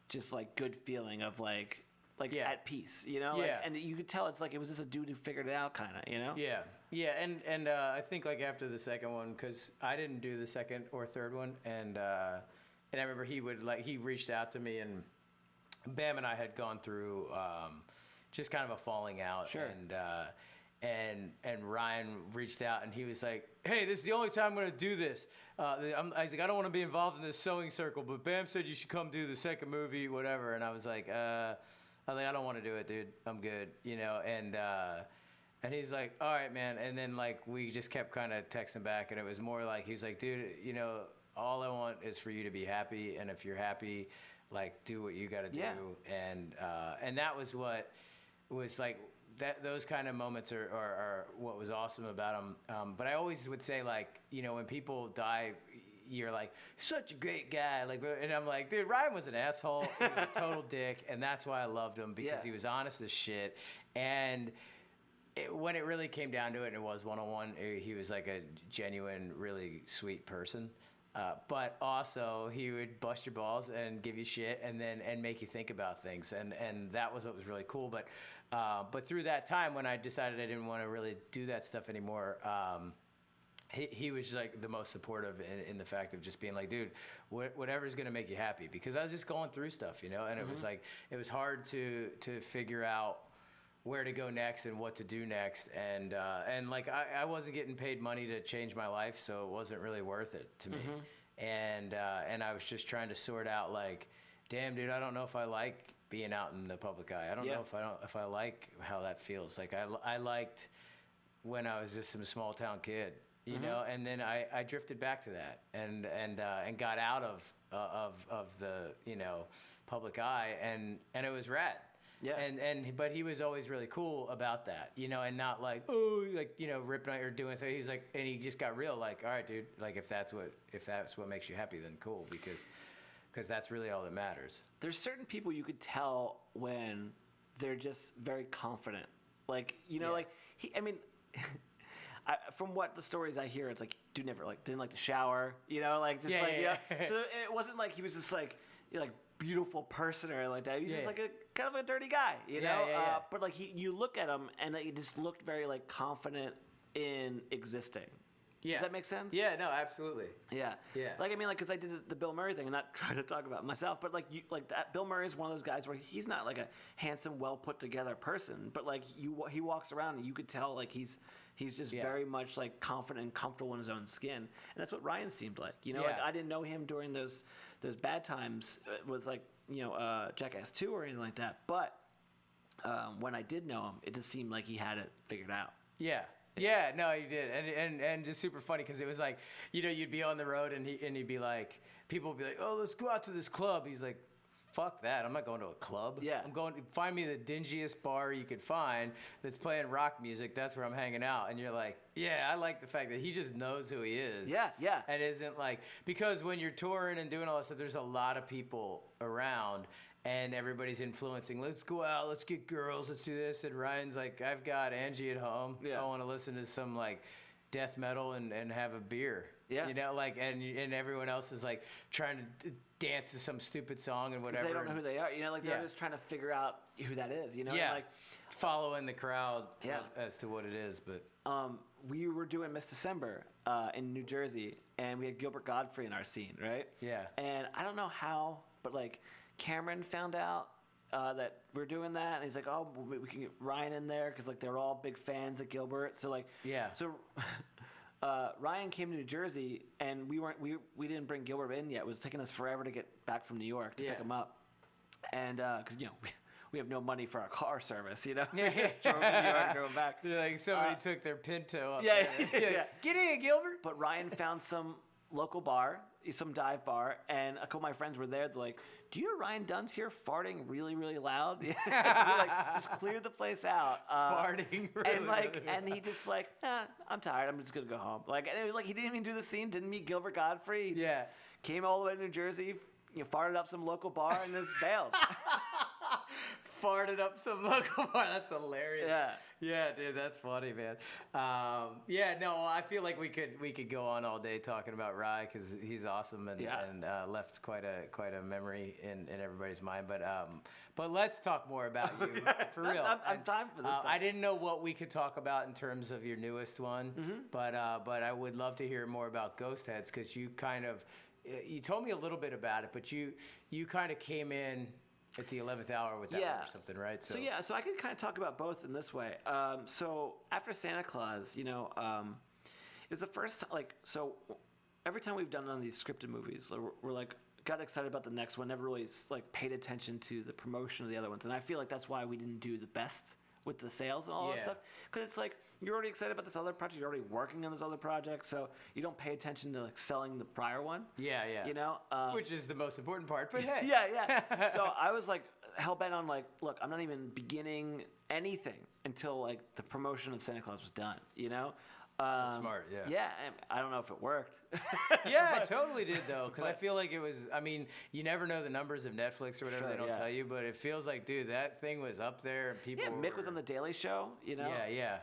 just like good feeling of like at peace, like, and you could tell it's like it was just a dude who figured it out kind of, and I think like after the second one, because I didn't do the second or third one, and I remember he reached out to me, and Bam and I had gone through just kind of a falling out, sure. And Ryan reached out, and he was like, "Hey, this is the only time I'm going to do this." I was like, "I don't want to be involved in this sewing circle, but Bam said you should come do the second movie, whatever." And I was like, "I don't want to do it, dude. I'm good," And he's like, "All right, man." And then like we just kept kind of texting back, and it was more like he was like, "Dude, all I want is for you to be happy, and if you're happy, like do what you got to do." And that was what was like. Those kind of moments are what was awesome about him. But I always would say, like, when people die, you're like, such a great guy. Like, and I'm like, dude, Ryan was an asshole. He was a total dick. And that's why I loved him, because he was honest as shit. And when it really came down to it, and it was one-on-one, he was like a genuine, really sweet person. But also he would bust your balls and give you shit and make you think about things. And that was what was really cool. But through that time when I decided I didn't want to really do that stuff anymore, he was like the most supportive in the fact of just being like, dude, whatever's going to make you happy. Because I was just going through stuff, you know, and it was like, it was hard to figure out where to go next and what to do next. And like, I wasn't getting paid money to change my life, so it wasn't really worth it to me. And I was just trying to sort out like, damn, dude, I don't know if I like being out in the public eye. I don't know if I like how that feels. Like I liked when I was just some small town kid, you know, and then I drifted back to that and got out of the, you know, public eye, and it was rad. Yeah. But he was always really cool about that, you know, and not like, oh, like, you know, ripping out or doing so. He was like, and he just got real, like, all right, dude, like if that's what makes you happy, then cool, because that's really all that matters. There's certain people you could tell when they're just very confident, like, you know, like from what the stories I hear, it's like, dude never like didn't like to shower, you know, like just So it wasn't like he was just like beautiful person or like that. He's just like a kind of a dirty guy, you know. But like you look at him and he just looked very like confident in existing. Yeah. Does that make sense? Yeah. No. Absolutely. Yeah. Yeah. Like I mean, like because I did the Bill Murray thing, and not trying to talk about myself, but like that Bill Murray is one of those guys where he's not like a handsome, well put together person, but like he walks around and you could tell like he's just very much like confident and comfortable in his own skin, and that's what Ryan seemed like. You know, like I didn't know him during those bad times with like, you know, Jackass 2 or anything like that, but when I did know him, it just seemed like he had it figured out. Yeah. Yeah, no, he did, and just super funny because it was like, you know, you'd be on the road and he'd be like, people would be like, oh, let's go out to this club. He's like, fuck that, I'm not going to a club. Yeah, I'm going to find me the dingiest bar you could find that's playing rock music. That's where I'm hanging out. And you're like, yeah, I like the fact that he just knows who he is. Yeah, yeah, and isn't like, because when you're touring and doing all that stuff, there's a lot of people around. And everybody's influencing. Let's go out. Let's get girls. Let's do this. And Ryan's like, I've got Angie at home. Yeah. I want to listen to some like death metal and have a beer. Yeah. You know, like, and everyone else is like trying to dance to some stupid song and whatever. They don't know who they are. You know, like they're just trying to figure out who that is. You know, yeah. Like following the crowd as to what it is. But we were doing Miss December in New Jersey, and we had Gilbert Godfrey in our scene, right? Yeah. And I don't know how, but like, Cameron found out that we're doing that, and he's like, "Oh, we can get Ryan in there because like they're all big fans of Gilbert." So like, yeah. So Ryan came to New Jersey, and we didn't bring Gilbert in yet. It was taking us forever to get back from New York to pick him up, and because you know we have no money for our car service, you know. We just drove to New York and drove back. Like somebody took their Pinto up there. Yeah. Get in, Gilbert. But Ryan found some local bar, some dive bar, and a couple of my friends were there. They're like, do you know Ryan Dunn's here farting really, really loud? Like, just cleared the place out. Farting really, and like, really and he just like, I'm tired. I'm just gonna go home. Like, and it was like he didn't even do the scene. Didn't meet Gilbert Godfrey. He came all the way to New Jersey. You know, farted up some local bar and just bailed. Farted up some local bar. That's hilarious. Yeah. Yeah, dude, that's funny, man. Yeah, no, I feel like we could go on all day talking about Rye because he's awesome and left quite a memory in everybody's mind. But let's talk more about you for real. I'm time for this. I didn't know what we could talk about in terms of your newest one, but I would love to hear more about GHOSTHEADS because you told me a little bit about it, but you kind of came in at the 11th hour with that one or something, right? So I can kind of talk about both in this way. So after Santa Claus, you know, it was the first like, so every time we've done one of these scripted movies, we're like got excited about the next one, never really like paid attention to the promotion of the other ones, and I feel like that's why we didn't do the best with the sales and all that stuff, because it's like you're already excited about this other project, you're already working on this other project, so you don't pay attention to like selling the prior one. Yeah, you know, which is the most important part. But hey, So I was like hell bent on like, look, I'm not even beginning anything until like the promotion of Santa Claus was done. You know. That's smart, yeah. Yeah, I don't know if it worked. Yeah, it totally did, though, because I feel like it was, I mean, you never know the numbers of Netflix or whatever, they don't tell you, but it feels like, dude, that thing was up there. People Mick was on The Daily Show, you know? Yeah.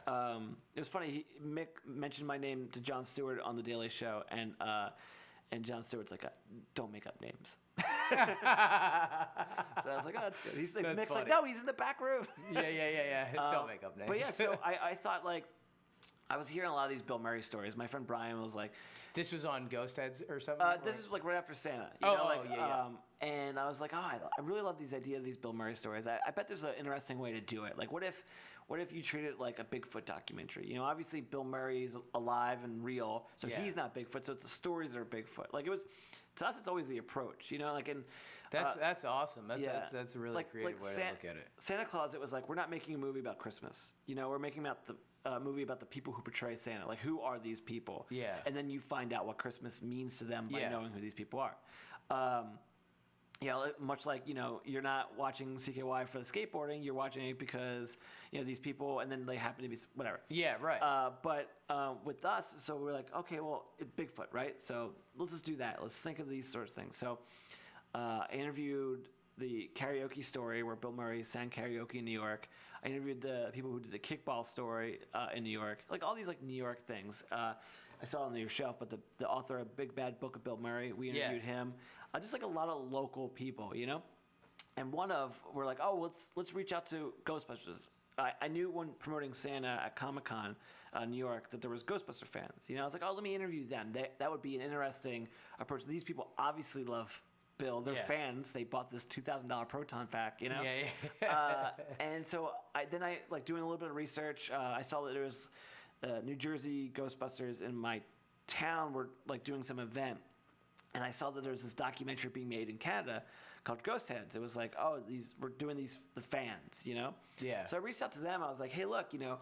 It was funny, Mick mentioned my name to Jon Stewart on The Daily Show, and And Jon Stewart's like, don't make up names. So I was like, oh, that's good. He's like, Mick's like, no, he's in the back room. Yeah. Don't make up names. But yeah, so I thought, like, I was hearing a lot of these Bill Murray stories. My friend Brian was like, this was on Ghostheads or something? This is like right after Santa. And I was like, I really love these ideas of these Bill Murray stories. I bet there's an interesting way to do it. Like, what if you treat it like a Bigfoot documentary? You know, obviously Bill Murray's alive and real, so he's not Bigfoot. So it's the stories that are Bigfoot. Like, it was, to us, it's always the approach. You know, like, and that's awesome. That's a really creative way to look at it. Santa Claus, it was like, we're not making a movie about Christmas. You know, we're making about the movie about the people who portray Santa. Like, who are these people? Yeah. And then you find out what Christmas means to them by knowing who these people are. Much like, you know, you're not watching CKY for the skateboarding. You're watching it because, you know, these people, and then they happen to be whatever. Yeah, right. But with us, so we're like, okay, well, it's Bigfoot, right? So let's just do that. Let's think of these sorts of things. So I interviewed the karaoke story where Bill Murray sang karaoke in New York. I interviewed the people who did the kickball story in New York. Like, all these, like, New York things. I saw it on your shelf, but the author of Big Bad Book of Bill Murray, we interviewed him. Just like a lot of local people, you know? And we're like, let's reach out to Ghostbusters. I knew when promoting Santa at Comic-Con, New York, that there was Ghostbuster fans. You know, I was like, let me interview them. That would be an interesting approach. These people obviously love Bill. They're fans. They bought this $2,000 proton pack, you know? And so I like, doing a little bit of research, I saw that there was New Jersey Ghostbusters in my town were, like, doing some event. And I saw that there was this documentary being made in Canada called Ghostheads. It was like, we're doing the fans, you know? Yeah. So I reached out to them. I was like, hey, look, you know,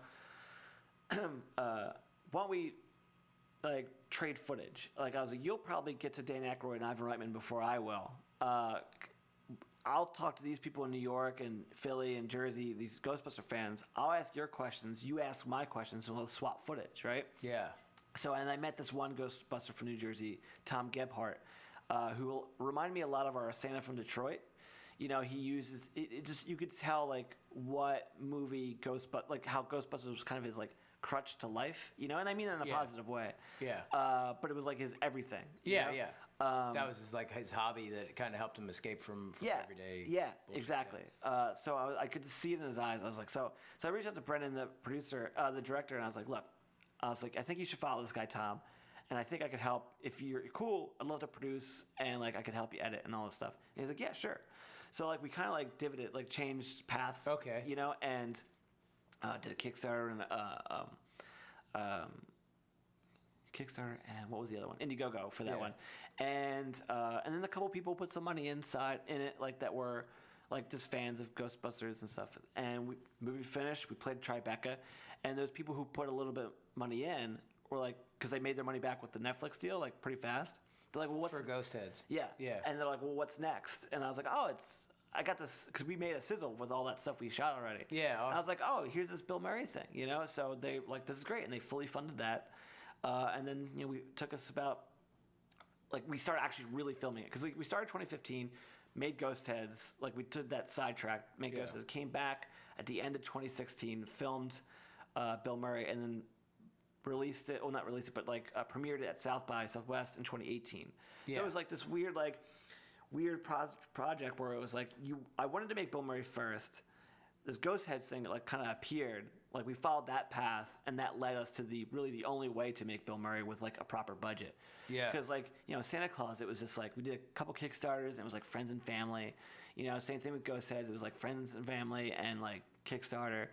why don't we, like, trade footage? Like, I was like, you'll probably get to Dan Aykroyd and Ivan Reitman before I will. I'll talk to these people in New York and Philly and Jersey, these Ghostbuster fans. I'll ask your questions. You ask my questions, and we'll swap footage, right? Yeah. So, and I met this one Ghostbuster from New Jersey, Tom Gebhardt, who reminded me a lot of our Santa from Detroit. You know, he uses it just, you could tell, like, what movie like how Ghostbusters was kind of his, like, crutch to life, you know, and I mean that in a positive way. Yeah. But it was like his everything. Yeah, you know? That was his hobby that kind of helped him escape from everyday. Yeah, exactly. So I could see it in his eyes. I was like, so I reached out to Brendan, the producer, the director, and I was like, look, I think you should follow this guy, Tom, and I think I could help. If you're cool, I'd love to produce, and, like, I could help you edit and all this stuff. And he's like, yeah, sure. So, like, we kind of, like, divoted, like, changed paths. Okay. You know, and did a Kickstarter and Kickstarter, and what was the other one? Indiegogo for that one. And then a couple people put some money in it, like, that were, like, just fans of Ghostbusters and stuff. And movie finished, we played Tribeca, and those people who put a little bit of money in were like, because they made their money back with the Netflix deal, like, pretty fast. They're like, well, what's... For Ghostheads. Yeah. And they're like, well, what's next? And I was like, I got this, because we made a sizzle with all that stuff we shot already. Yeah. Awesome. I was like, here's this Bill Murray thing, you know? So they, like, this is great, and they fully funded that. And then, you know, we took us about, like, we started actually really filming it, because we started 2015, made Ghostheads, like, we took that sidetrack, made Ghostheads, came back at the end of 2016, filmed Bill Murray, and then released it, well, not released it, but, like, premiered it at South by Southwest in 2018. Yeah. So it was like this weird project where it was like, I wanted to make Bill Murray first. This Ghostheads thing, like, kind of appeared. Like, we followed that path, and that led us to the only way to make Bill Murray with, like, a proper budget. Yeah. Because, like, you know, Santa Claus, it was just like, we did a couple Kickstarters, and it was like friends and family. You know, same thing with Ghostheads. It was like friends and family and, like, Kickstarter.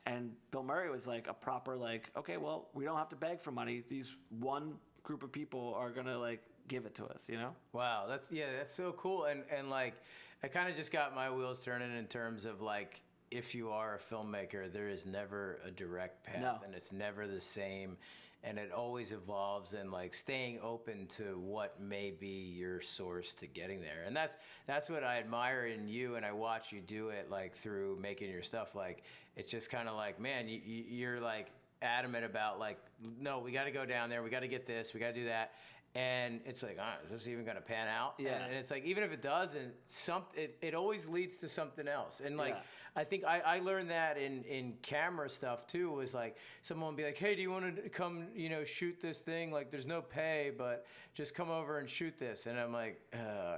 And Bill Murray was like a proper, like, okay, well, we don't have to beg for money. These one group of people are gonna, like, give it to us, you know? Wow, that's so cool. And like, I kind of just got my wheels turning in terms of, like, if you are a filmmaker, there is never a direct path, and it's never the same, and it always evolves, and, like, staying open to what may be your source to getting there. And that's what I admire in you, and I watch you do it, like, through making your stuff. Like, it's just kind of like, man, you're, like, adamant about, like, no, we got to go down there, we got to get this, we got to do that, and it's like, is this even gonna pan out? Yeah. And it's like, even if it doesn't, it always leads to something else. And like, Yeah. I think I learned that in camera stuff too. Was like, someone would be like, hey, do you want to come, shoot this thing? Like, there's no pay, but just come over and shoot this. And I'm like,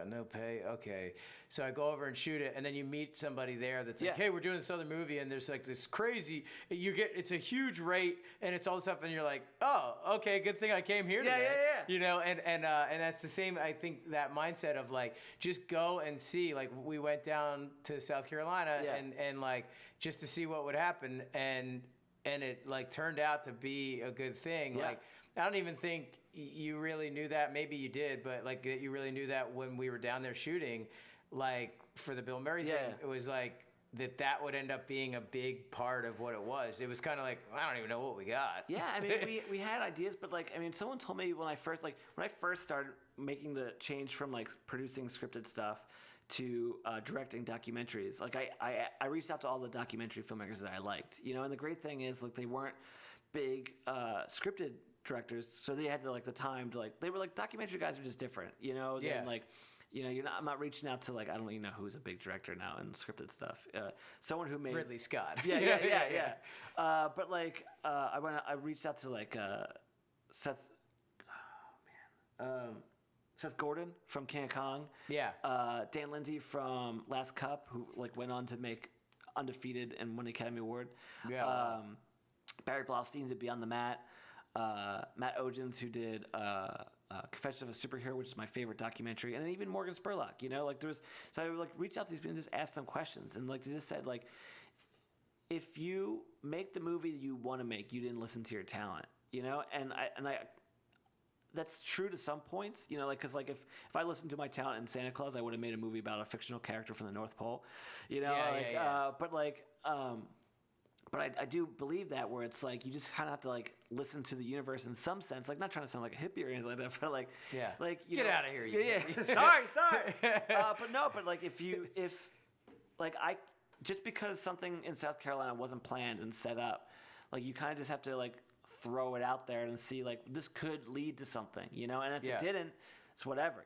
no pay, okay. So I go over and shoot it, and then you meet somebody there that's like, hey, we're doing this other movie, and there's like this crazy, it's a huge rate, and it's all this stuff, and you're like, oh, okay, good thing I came here today. Yeah. And that's the same, I think, that mindset of like, just go and see. Like, we went down to South Carolina and like, just to see what would happen, and it like turned out to be a good thing. Yeah. Like, I don't even think you really knew that. Maybe you did, but like, you really knew that when we were down there shooting, like for the Bill Murray thing. It was like that would end up being a big part of what it was. It was kind of like, I don't even know what we got. Yeah, I mean, we had ideas, but like, I mean, someone told me when I first started making the change from like producing scripted stuff to directing documentaries, like I reached out to all the documentary filmmakers that I liked, and the great thing is, like, they weren't big scripted directors, so they had the time to they were like, documentary guys are just different, than like, I'm not reaching out to like, I don't even know who's a big director now in scripted stuff. Someone who made Ridley Scott. Yeah. But like, I reached out to like Seth. Seth Gordon from King of Kong. Yeah. Dan Lindsay from Last Cup, who like went on to make Undefeated and won the Academy Award. Yeah. Barry Blaustein did Beyond the Mat. Matt Ogins, who did Confession of a Superhero, which is my favorite documentary, and then even Morgan Spurlock. So I would like reach out to these people and just ask them questions, and like they just said, like, if you make the movie that you want to make, you didn't listen to your talent, and I that's true to some points, because like if I listened to my talent in Santa Claus, I would have made a movie about a fictional character from the North Pole, But I do believe that, where it's like you just kind of have to like listen to the universe in some sense, like not trying to sound like a hippie or anything like that, but like get out of here, you hippie. sorry. But like if just because something in South Carolina wasn't planned and set up, like you kind of just have to like throw it out there and see like this could lead to something, and if it didn't, it's whatever,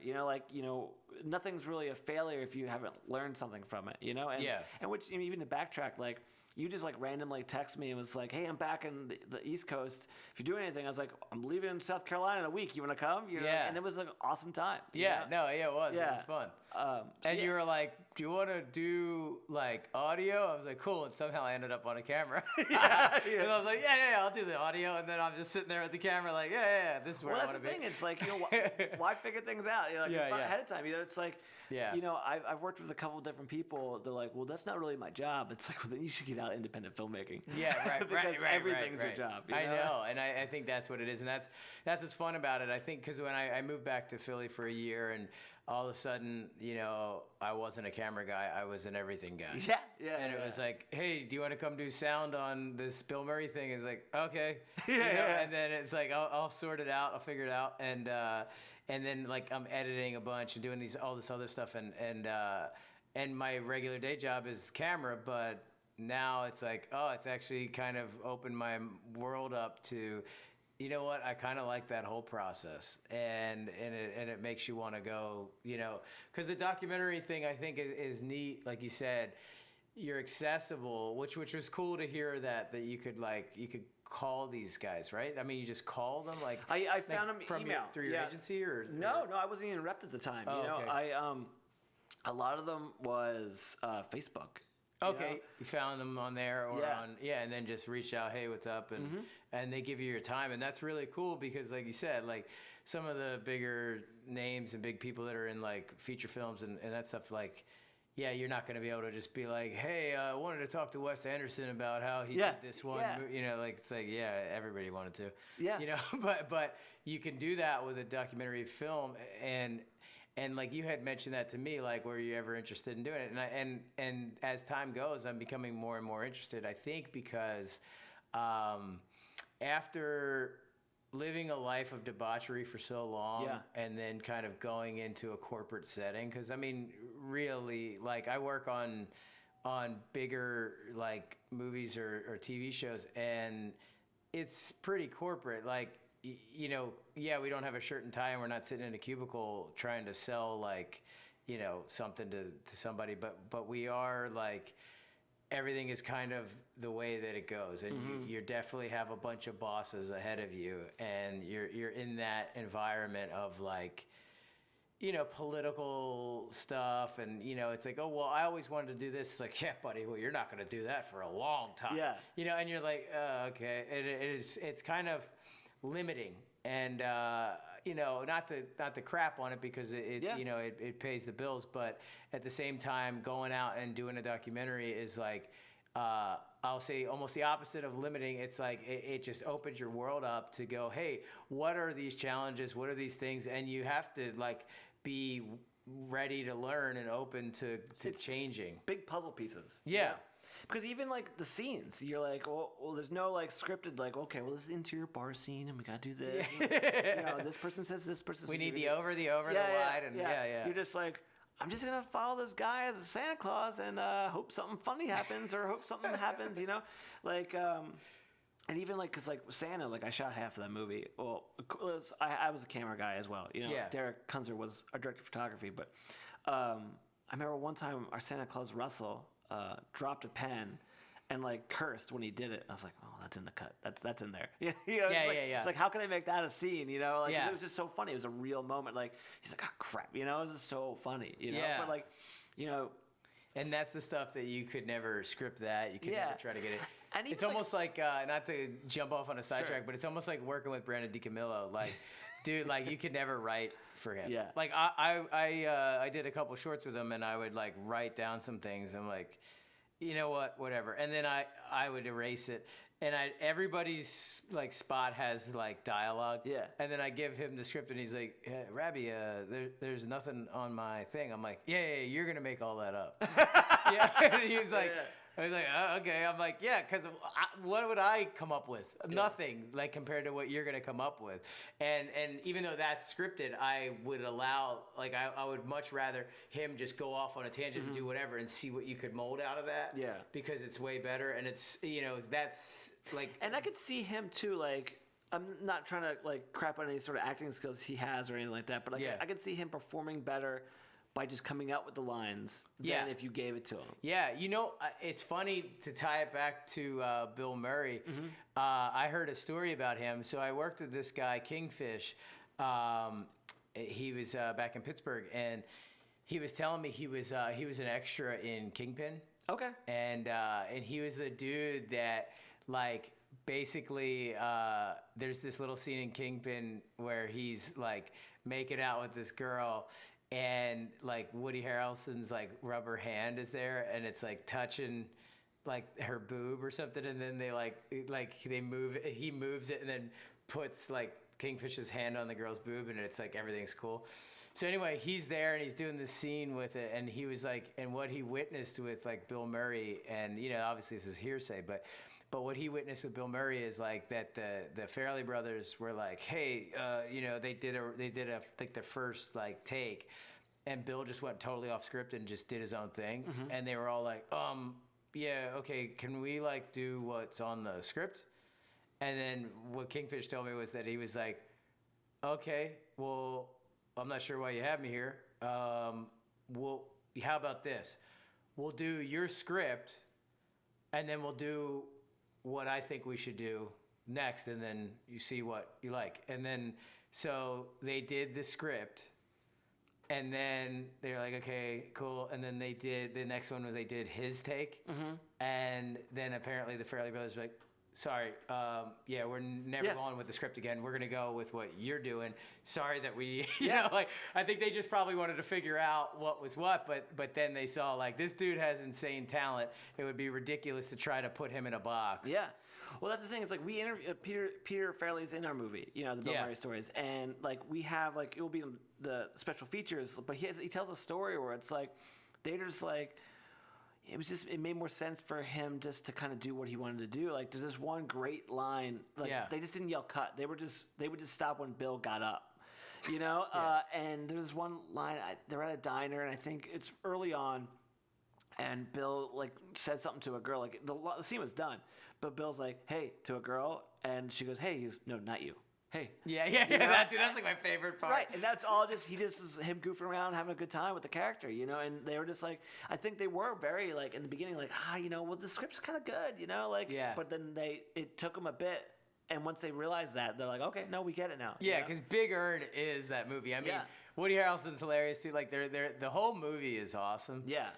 nothing's really a failure if you haven't learned something from it, and which, even to backtrack, like, you just like randomly text me and was like, hey, I'm back in the East Coast. If you're doing anything, I was like, I'm leaving in South Carolina in a week. You want to come? And it was like an awesome time. It was. Yeah. It was fun. You were like, do you want to do like audio? I was like, cool. And somehow I ended up on a camera. And I was like, I'll do the audio. And then I'm just sitting there with the camera like, this is where I want to be. Well, that's the thing. It's like, why figure things out? Ahead of time. It's like, I've worked with a couple of different people. They're like, well, that's not really my job. It's like, well, then you should get out independent filmmaking. Yeah, right. Everything's your job. I know, and I think that's what it is, and that's what's fun about it. I think because when I moved back to Philly for a year, and all of a sudden, I wasn't a camera guy, I was an everything guy. Yeah. And it was like, hey, do you want to come do sound on this Bill Murray thing? It's like, okay. And then it's like, I'll sort it out, I'll figure it out, and then like I'm editing a bunch and doing all this other stuff, and my regular day job is camera, but now it's like, it's actually kind of opened my world up to, you know what, I kind of like that whole process, and it makes you want to go, because the documentary thing I think is neat, like you said, you're accessible, which was cool to hear that you could call these guys, right? I mean, you just call them, like I found them from email through your agency, or no, I wasn't even repped at the time. Okay. A lot of them was Facebook. Okay, you found them on there or and then just reach out, hey, what's up, and they give you your time, and that's really cool because, like you said, like some of the bigger names and big people that are in like feature films and that stuff, like, you're not going to be able to just be like, hey, I wanted to talk to Wes Anderson about how he did this one, like it's like, everybody wanted to, but you can do that with a documentary film, and like you had mentioned that to me, like, were you ever interested in doing it? And as time goes, I'm becoming more and more interested. I think because after living a life of debauchery for so long, and then kind of going into a corporate setting, because I mean, really, like I work on bigger like movies or TV shows, and it's pretty corporate. Like you know, yeah, we don't have a shirt and tie, and we're not sitting in a cubicle trying to sell like, you know, something to somebody, but we are like, everything is kind of the way that it goes, and you definitely have a bunch of bosses ahead of you, and you're in that environment of like, you know, political stuff, and you know, it's like, oh well, I always wanted to do this. It's like, yeah, buddy, well, you're not going to do that for a long time. Yeah. You know, and you're like, okay, it's kind of limiting, and you know, not to crap on it because it you know, it pays the bills, but at the same time, going out and doing a documentary is like, I'll say almost the opposite of limiting. It's like it just opens your world up to go, hey, what are these challenges? What are these things? And you have to like be ready to learn and open to changing. Big puzzle pieces. Yeah. Because even like the scenes, you're like, well, there's no like scripted like, okay, well, this is the interior bar scene, and we gotta do this. Yeah. You know, this person says this person. We need the over, the wide, and yeah. You're just like, I'm just gonna follow this guy as a Santa Claus and hope something funny happens or hope something happens. You know, like. And even like, cause like Santa, like I shot half of that movie. Well, I was a camera guy as well. You know, Derek Kunzer was our director of photography. But I remember one time our Santa Claus Russell dropped a pen and like cursed when he did it. I was like, oh, that's in the cut. That's in there. You know, It's like, how can I make that a scene? You know, like it was just so funny. It was a real moment. Like he's like, oh crap. You know, it was just so funny. You know, but like, you know. And that's the stuff that you could never script that. You could never try to get it. And it's almost like, not to jump off on a sidetrack, but it's almost like working with Brandon DiCamillo. Like, dude, like you could never write for him. Yeah. Like I did a couple shorts with him, and I would like write down some things. I'm like, you know what, whatever. And then I would erase it. And everybody's like spot has like dialogue. Yeah. And then I give him the script, and he's like, hey, Rabbi, there's nothing on my thing. I'm like, yeah, you're gonna make all that up. Yeah. And he was like, I was like, oh, okay. I'm like, yeah, because what would I come up with? Nothing, like compared to what you're gonna come up with. And even though that's scripted, I would allow, like, I would much rather him just go off on a tangent and do whatever and see what you could mold out of that. Yeah. Because it's way better, and it's, you know, that's like. And I could see him too, like. I'm not trying to like crap on any sort of acting skills he has or anything like that, but like I could see him performing better by just coming out with the lines than if you gave it to him. Yeah, you know, it's funny to tie it back to Bill Murray. I heard a story about him. So I worked with this guy, Kingfish. He was back in Pittsburgh, and he was telling me he was an extra in Kingpin. Okay. And he was the dude that, like, basically there's this little scene in Kingpin where he's like making out with this girl, and like Woody Harrelson's like rubber hand is there, and it's like touching like her boob or something, and then he moves it and then puts like Kingfish's hand on the girl's boob, and it's like everything's cool. So anyway, he's there and he's doing this scene with it, and he was like, and what he witnessed with like Bill Murray, and you know, obviously this is hearsay, but what he witnessed with Bill Murray is like that the Farrelly brothers were like, hey, you know, they did like the first like take, and Bill just went totally off script and just did his own thing, and they were all like, yeah, okay, can we like do what's on the script? And then what Kingfish told me was that he was like, okay, well, I'm not sure why you have me here. How about this? We'll do your script, and then we'll do what I think we should do next, and then you see what you like. And then, so they did the script, and then they're like, okay, cool. And then they did, the next one was they did his take. And then apparently the Farrelly brothers were like, sorry, yeah, we're never going with the script again. We're going to go with what you're doing. Sorry that we, you know, like, I think they just probably wanted to figure out what was what, but then they saw, like, this dude has insane talent. It would be ridiculous to try to put him in a box. Yeah. Well, that's the thing. It's like we interview Peter Farrelly's in our movie, you know, the Bill Murray stories, and like we have like it will be the special features, but he tells a story where it's like they're just like it made more sense for him just to kind of do what he wanted to do. Like there's this one great line, like they just didn't yell cut. They would just stop when Bill got up, you know. And there's one line they're at a diner, and I think it's early on. And Bill like said something to a girl, like the scene was done, but Bill's like, "Hey," to a girl, and she goes, "Hey," he's, "No, not you." hey. Yeah. You know? That's like my favorite part. Right, and that's all just is him goofing around, having a good time with the character, you know. And they were just like, I think they were very like in the beginning, like you know, well the script's kind of good, you know, like. Yeah. But then it took them a bit, and once they realized that, they're like, okay, no, we get it now. Yeah, because Big Earn is that movie. I mean, Yeah. Woody Harrelson's hilarious too. Like the whole movie is awesome. Yeah.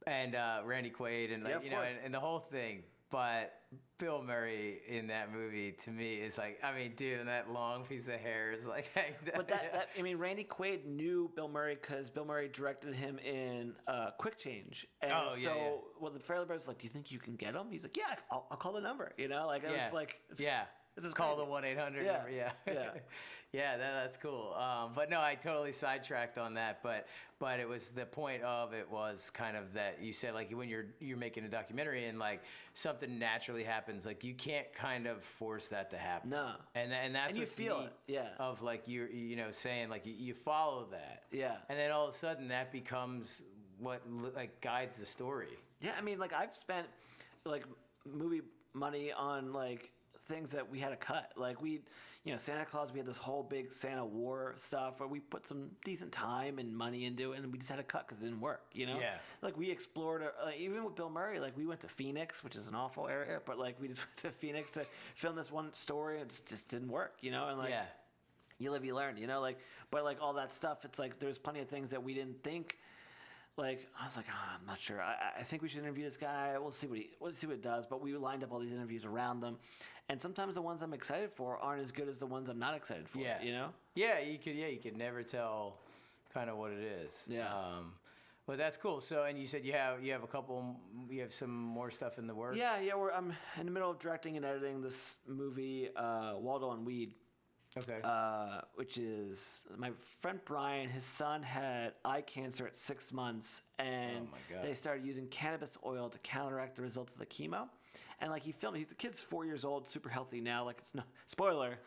And Randy Quaid and like, you know, and the whole thing. But Bill Murray in that movie to me is like, I mean, dude, and that long piece of hair is like. But that I mean, Randy Quaid knew Bill Murray because Bill Murray directed him in Quick Change. And well, the Farrelly Brothers like, do you think you can get him? He's like, yeah, I'll call the number. You know, like it was like, this is call crazy. the 1-800 number. Yeah. Yeah, that's cool. But no, I totally sidetracked on that. But it was the point of it was kind of that you said like when you're making a documentary and like something naturally happens, like you can't kind of force that to happen. No. And that's and you what's feel neat it. Yeah. Of like you know saying like you follow that. Yeah. And then all of a sudden that becomes what like guides the story. Yeah, I mean, like I've spent like movie money on like things that we had to cut. Like Santa Claus, we had this whole big Santa war stuff where we put some decent time and money into it, and we just had to cut because it didn't work, you know? Yeah. Like we explored, even with Bill Murray, like we went to Phoenix, which is an awful area, but like we just went to Phoenix to film this one story, and it just didn't work, you know? And like, you live, you learn, you know? Like, but like all that stuff, it's like there's plenty of things that we didn't think. Like I was like, I'm not sure. I think we should interview this guy. We'll see what it does. But we lined up all these interviews around them, and sometimes the ones I'm excited for aren't as good as the ones I'm not excited for. Yeah. You know. Yeah, you could never tell, kind of what it is. Yeah. But that's cool. So, and you said you have some more stuff in the works. Yeah. I'm in the middle of directing and editing this movie, Waldo and Weed. Okay. Which is my friend Brian. His son had eye cancer at 6 months, and they started using cannabis oil to counteract the results of the chemo. And like he filmed, the kid's 4 years old, super healthy now. Like it's no spoiler.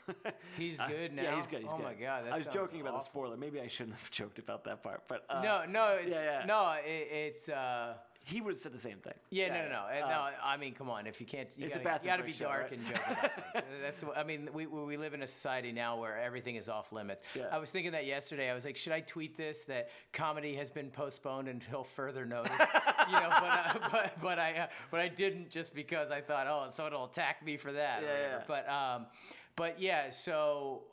He's good now. Yeah, he's good. My God, I was joking about the spoiler. Maybe I shouldn't have joked about that part. But it's. He would have said the same thing. Yeah, no. I mean, come on. If you can't, you gotta be dark and joke about things. That's. I mean, we live in a society now where everything is off limits. Yeah. I was thinking that yesterday. I was like, should I tweet this that comedy has been postponed until further notice? You know, but I didn't just because I thought, oh, someone will attack me for that. Yeah. But yeah. So.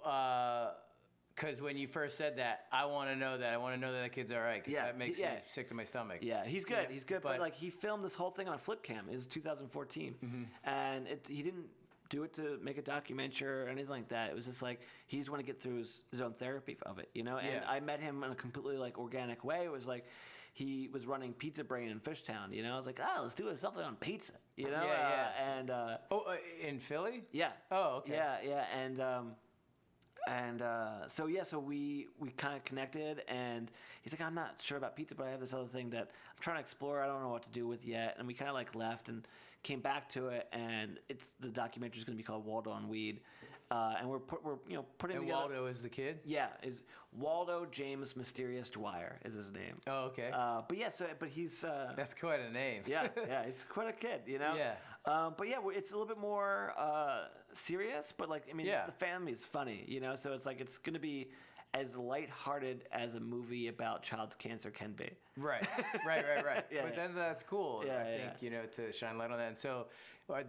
Because when you first said that, I want to know that. I want to know that the kid's all right. Because that makes me sick to my stomach. Yeah, he's good. He's good. But like he filmed this whole thing on a flip cam. It was 2014, and he didn't do it to make a documentary or anything like that. It was just like he just wanted to get through his own therapy of it, you know. And I met him in a completely like organic way. It was like he was running Pizza Brain in Fishtown, you know. I was like, let's do something on pizza, you know. And in Philly? Yeah. Oh, okay. Yeah, so we kind of connected, and he's like, I'm not sure about pizza, but I have this other thing that I'm trying to explore. I don't know what to do with yet. And we kind of like left and came back to it, and the documentary is going to be called Waldo and Weed, and we're putting and together. Waldo is the kid? Yeah, is Waldo James Mysterious Dwyer is his name. Oh, okay. But he's that's quite a name. yeah, he's quite a kid, you know. Yeah. It's a little bit more serious, but like I mean, the family's funny, you know. So it's like it's gonna be as lighthearted as a movie about child's cancer can be. Right. But then that's cool. I think to shine light on that. And so,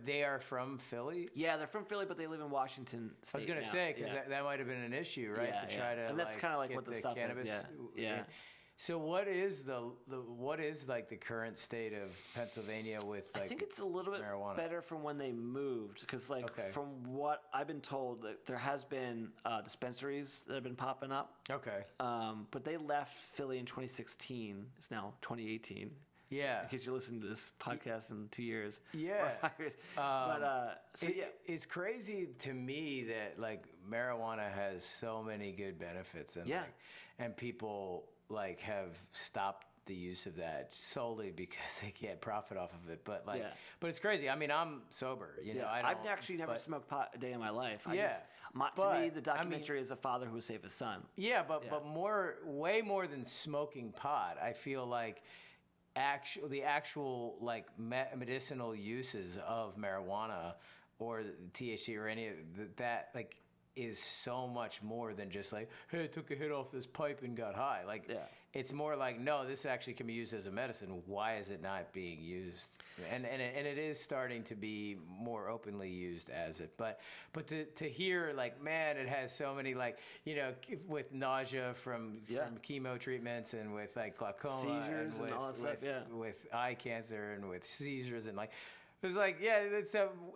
they are from Philly. Yeah, they're from Philly, but they live in Washington State. I was gonna say because that might have been an issue, right? Yeah, to try to and that's kind of like what the stuff cannabis. Is. Yeah. So what is what is like the current state of Pennsylvania with like? I think it's a little bit marijuana. better from when they moved because from what I've been told, that there has been dispensaries that have been popping up. Okay. But they left Philly in 2016. It's now 2018. Yeah. In case you're listening to this podcast in 2 years. Yeah. Or 5 years. It's crazy to me that like marijuana has so many good benefits and people like have stopped the use of that solely because they get profit off of it. But but it's crazy. I mean, I'm sober. You know, I've actually never smoked pot a day in my life. To me, the documentary is a father who saved his son. Yeah, but way more than smoking pot. I feel like the actual like medicinal uses of marijuana or THC or any of that like is so much more than just like, hey, I took a hit off this pipe and got high. Like, it's more like, no, this actually can be used as a medicine. Why is it not being used? And it is starting to be more openly used as it. But to hear, like, man, it has so many, like, you know, with nausea from chemo treatments and with, like, glaucoma. Seizures and all that stuff, with eye cancer and with seizures and, like, it's like, yeah,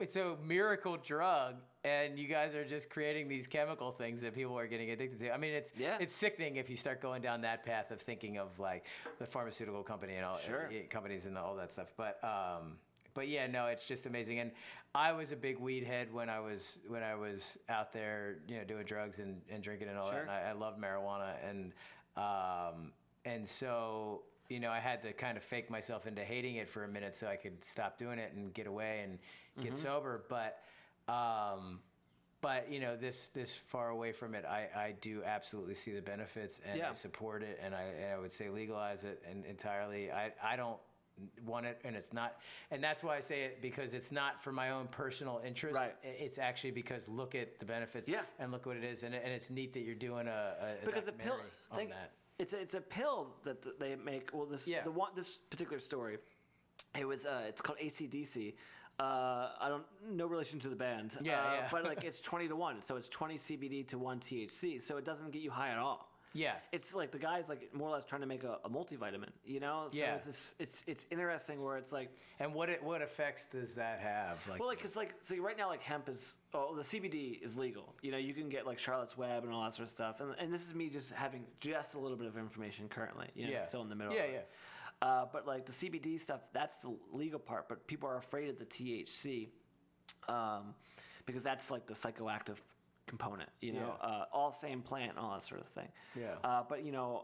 it's a miracle drug, and you guys are just creating these chemical things that people are getting addicted to. I mean, it's sickening if you start going down that path of thinking of like the pharmaceutical company and all companies and all that stuff. But yeah, no, it's just amazing. And I was a big weed head when I was out there, you know, doing drugs and drinking and all that. And I loved marijuana, and so, you know, I had to kind of fake myself into hating it for a minute so I could stop doing it and get away and get sober. But you know, this far away from it, I do absolutely see the benefits, and I support it, and I would say legalize it entirely. I don't want it, and it's not, and that's why I say it, because it's not for my own personal interest. Right. It's actually because look at the benefits, and look what it is, and it's neat that you're doing a because the pill on that. It's a pill that they make. Well, this particular story, it's called AC/DC. No relation to the band. But like it's 20-1, so it's 20 CBD to 1 THC, so it doesn't get you high at all. Yeah, it's like the guy's like more or less trying to make a multivitamin, you know. So it's interesting where it's like. And what effects does that have? Like, well, like because like so right now like hemp is the CBD is legal. You know, you can get like Charlotte's Web and all that sort of stuff. And this is me just having just a little bit of information currently. You know, it's still in the middle. But like the CBD stuff, that's the legal part. But people are afraid of the THC because that's like the psychoactive component, you know, all same plant and all that sort of thing. But you know,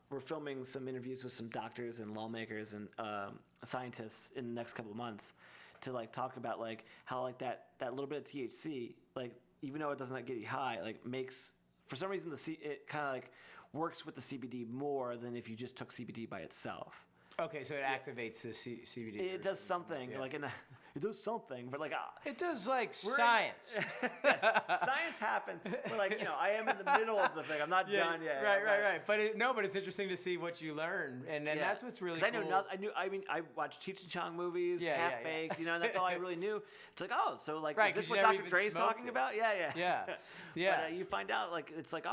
we're filming some interviews with some doctors and lawmakers and scientists in the next couple of months to like talk about like how like that little bit of THC, like even though it does not get you high, like makes for some reason it kind of like works with the CBD more than if you just took CBD by itself. Okay, so it activates the CBD. It does something like it does something, but like it does like science. Science happens, but like you know, I am in the middle of the thing. I'm not done yet. Right. But it's interesting to see what you learn, and that's what's really cool. I know nothing. I watched Cheech and Chong movies, Half Baked, you know, and that's all I really knew. It's like so like is this what Dr. Dre's talking about? Yeah. But you find out like it's like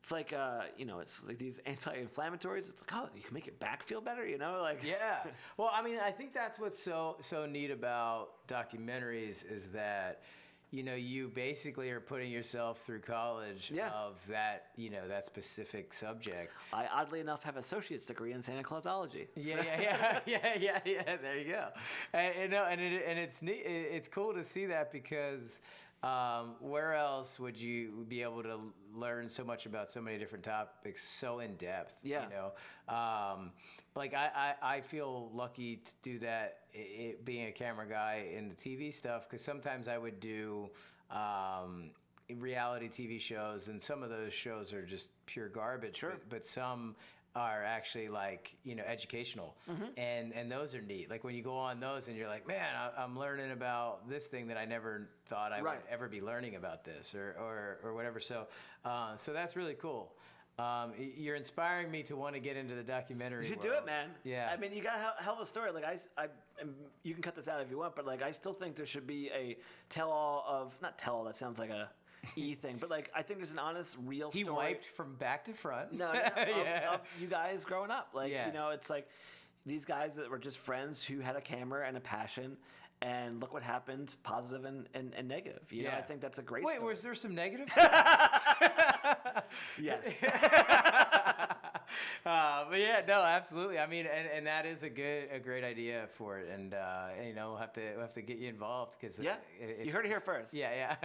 It's like, you know, it's like these anti-inflammatories. It's like, you can make your back feel better, you know? Like, Well, I mean, I think that's what's so neat about documentaries is that, you know, you basically are putting yourself through college of that, you know, that specific subject. I, oddly enough, have an associate's degree in Santa Clausology. Yeah. There you go. And it's neat. It's cool to see that because where else would you be able to learn so much about so many different topics so in depth? You know, like I feel lucky to do that being a camera guy in the TV stuff, because sometimes I would do reality TV shows, and some of those shows are just pure garbage, but some are actually like, you know, educational, and those are neat. Like when you go on those and you're like, man, I'm learning about this thing that I never thought I would ever be learning about this or whatever. So that's really cool. You're inspiring me to want to get into the documentary. You should world. do it, man. Yeah. I mean, you got a hell of a story. Like you can cut this out if you want, but like I still think there should be a tell-all of, not tell-all, that sounds like a thing, but like I think there's an honest, real story. He wiped from back to front. No, of you guys growing up. Like, you know, it's like these guys that were just friends who had a camera and a passion, and look what happened, positive and negative. You know, I think that's a great story. Was there some negatives? Yes. But yeah, no, absolutely. I mean, and that is a great idea for it, and you know, we'll have to get you involved because you heard it here first. Yeah.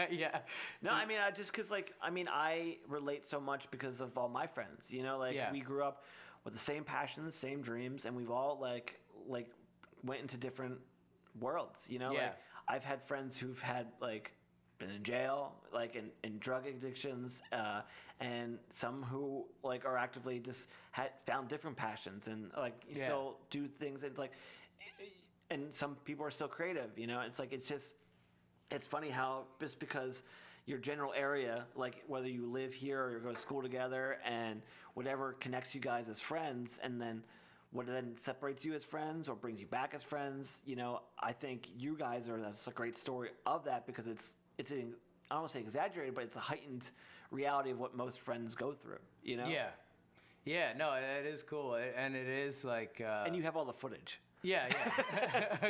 No, I mean, just because like I relate so much because of all my friends. You know, like we grew up with the same passions, same dreams, and we've all like went into different worlds. You know, like I've had friends who've had like been in jail, like in drug addictions, and some who like are actively just found different passions and like still do things, and like, and some people are still creative, you know. It's like it's funny how just because your general area, like whether you live here or you go to school together, and whatever connects you guys as friends, and then what then separates you as friends or brings you back as friends. You know, I think you guys that's a great story of that, because it's I don't want to say exaggerated, but it's a heightened reality of what most friends go through. You know? Yeah. No, it is cool, and it is like. And you have all the footage. Yeah.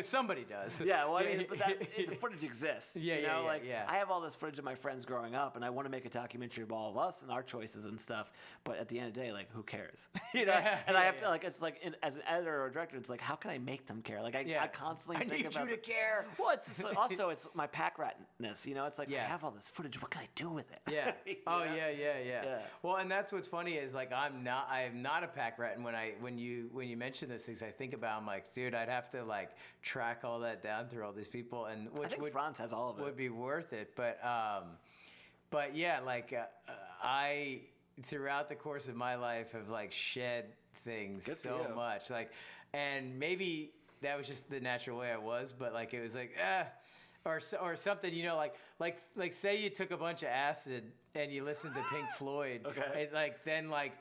Somebody does. Yeah, well, I mean, but the footage exists. Yeah, you know, yeah. I have all this footage of my friends growing up, and I want to make a documentary of all of us and our choices and stuff. But at the end of the day, like, who cares? You know, and I have to it's like as an editor or director, it's like, how can I make them care? Like, I constantly think need about you to care. Well, it's also it's my pack ratness. You know, it's like I have all this footage. What can I do with it? Yeah. Oh, know? yeah. Well, and that's what's funny is like I am not a pack rat, and when you mention those things, I think about I'm like, dude, I'd have to like track all that down through all these people, and I think Franz has all of it. Would be worth it, but yeah, like I throughout the course of my life have like shed things so much, like, and maybe that was just the natural way I was, but like it was like or something, you know, like say you took a bunch of acid and you listened to Pink Floyd, okay, and like then like.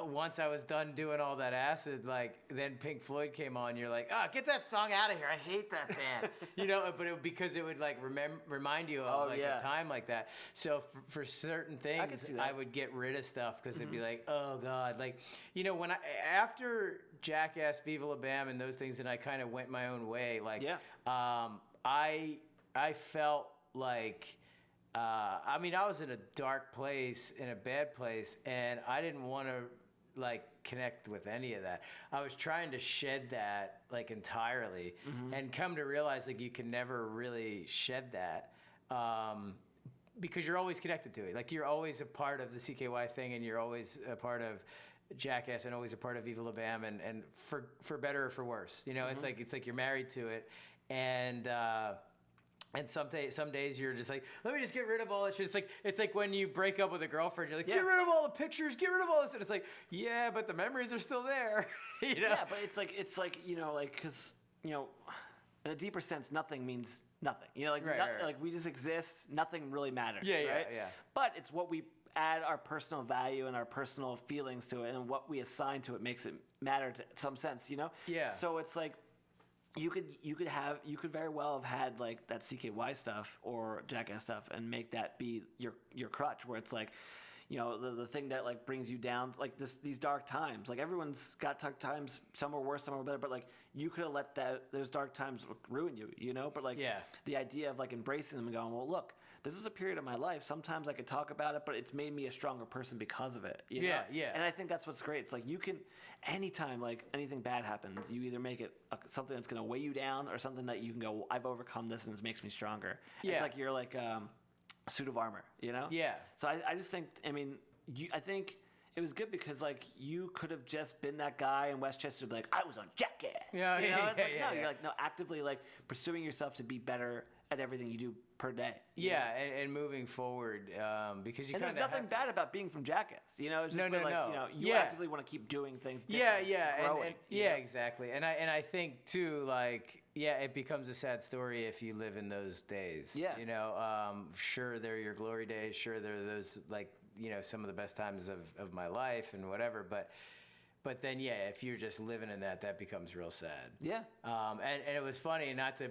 Once I was done doing all that acid, like then Pink Floyd came on. You're like, get that song out of here. I hate that band, you know. But because it would like remind you of a time like that. So for certain things, I would get rid of stuff because it'd be like, oh God, like, you know, when after Jackass, Viva La Bam, and those things, and I kind of went my own way. Like, I felt like. I mean, I was in a dark place, in a bad place, and I didn't want to like connect with any of that. I was trying to shed that like entirely, and come to realize like you can never really shed that because you're always connected to it. Like you're always a part of the CKY thing, and you're always a part of Jackass, and always a part of Viva La Bam, and for better or for worse, you know, it's like you're married to it, and some days you're just like, let me just get rid of all that shit. It's like when you break up with a girlfriend, you're like, get rid of all the pictures, get rid of all this, and it's like, yeah, but the memories are still there. You know? Yeah, but it's like you know, like, because you know, in a deeper sense, nothing means nothing. You know, like like we just exist. Nothing really matters. Yeah. But it's what we add our personal value and our personal feelings to it, and what we assign to it makes it matter to some sense. You know. Yeah. So it's like. You could very well have had like that CKY stuff or Jackass stuff and make that be your crutch, where it's like, you know, the thing that like brings you down, like these dark times. Like everyone's got dark times. Some are worse, some are better. But like you could have let those dark times ruin you, you know. But like the idea of like embracing them and going, well, look, this is a period of my life. Sometimes I could talk about it, but it's made me a stronger person because of it. You know? And I think that's what's great. It's like you can, anytime like anything bad happens, you either make it something that's going to weigh you down, or something that you can go, I've overcome this and it makes me stronger. It's like you're like a suit of armor, you know? So I just think, I mean, I think it was good because like you could have just been that guy in Westchester, be like, I was on Jackass. You're like, no, actively like pursuing yourself to be better at everything you do per day. And moving forward, because there's nothing bad about being from Jackass. You know, it's just you know, you actively want to keep doing things different. Exactly. And I think too, like, it becomes a sad story if you live in those days. You know, sure, they're your glory days. Sure, they're those, like, you know, some of the best times of my life and whatever. But then, if you're just living in that becomes real sad. And it was funny, not to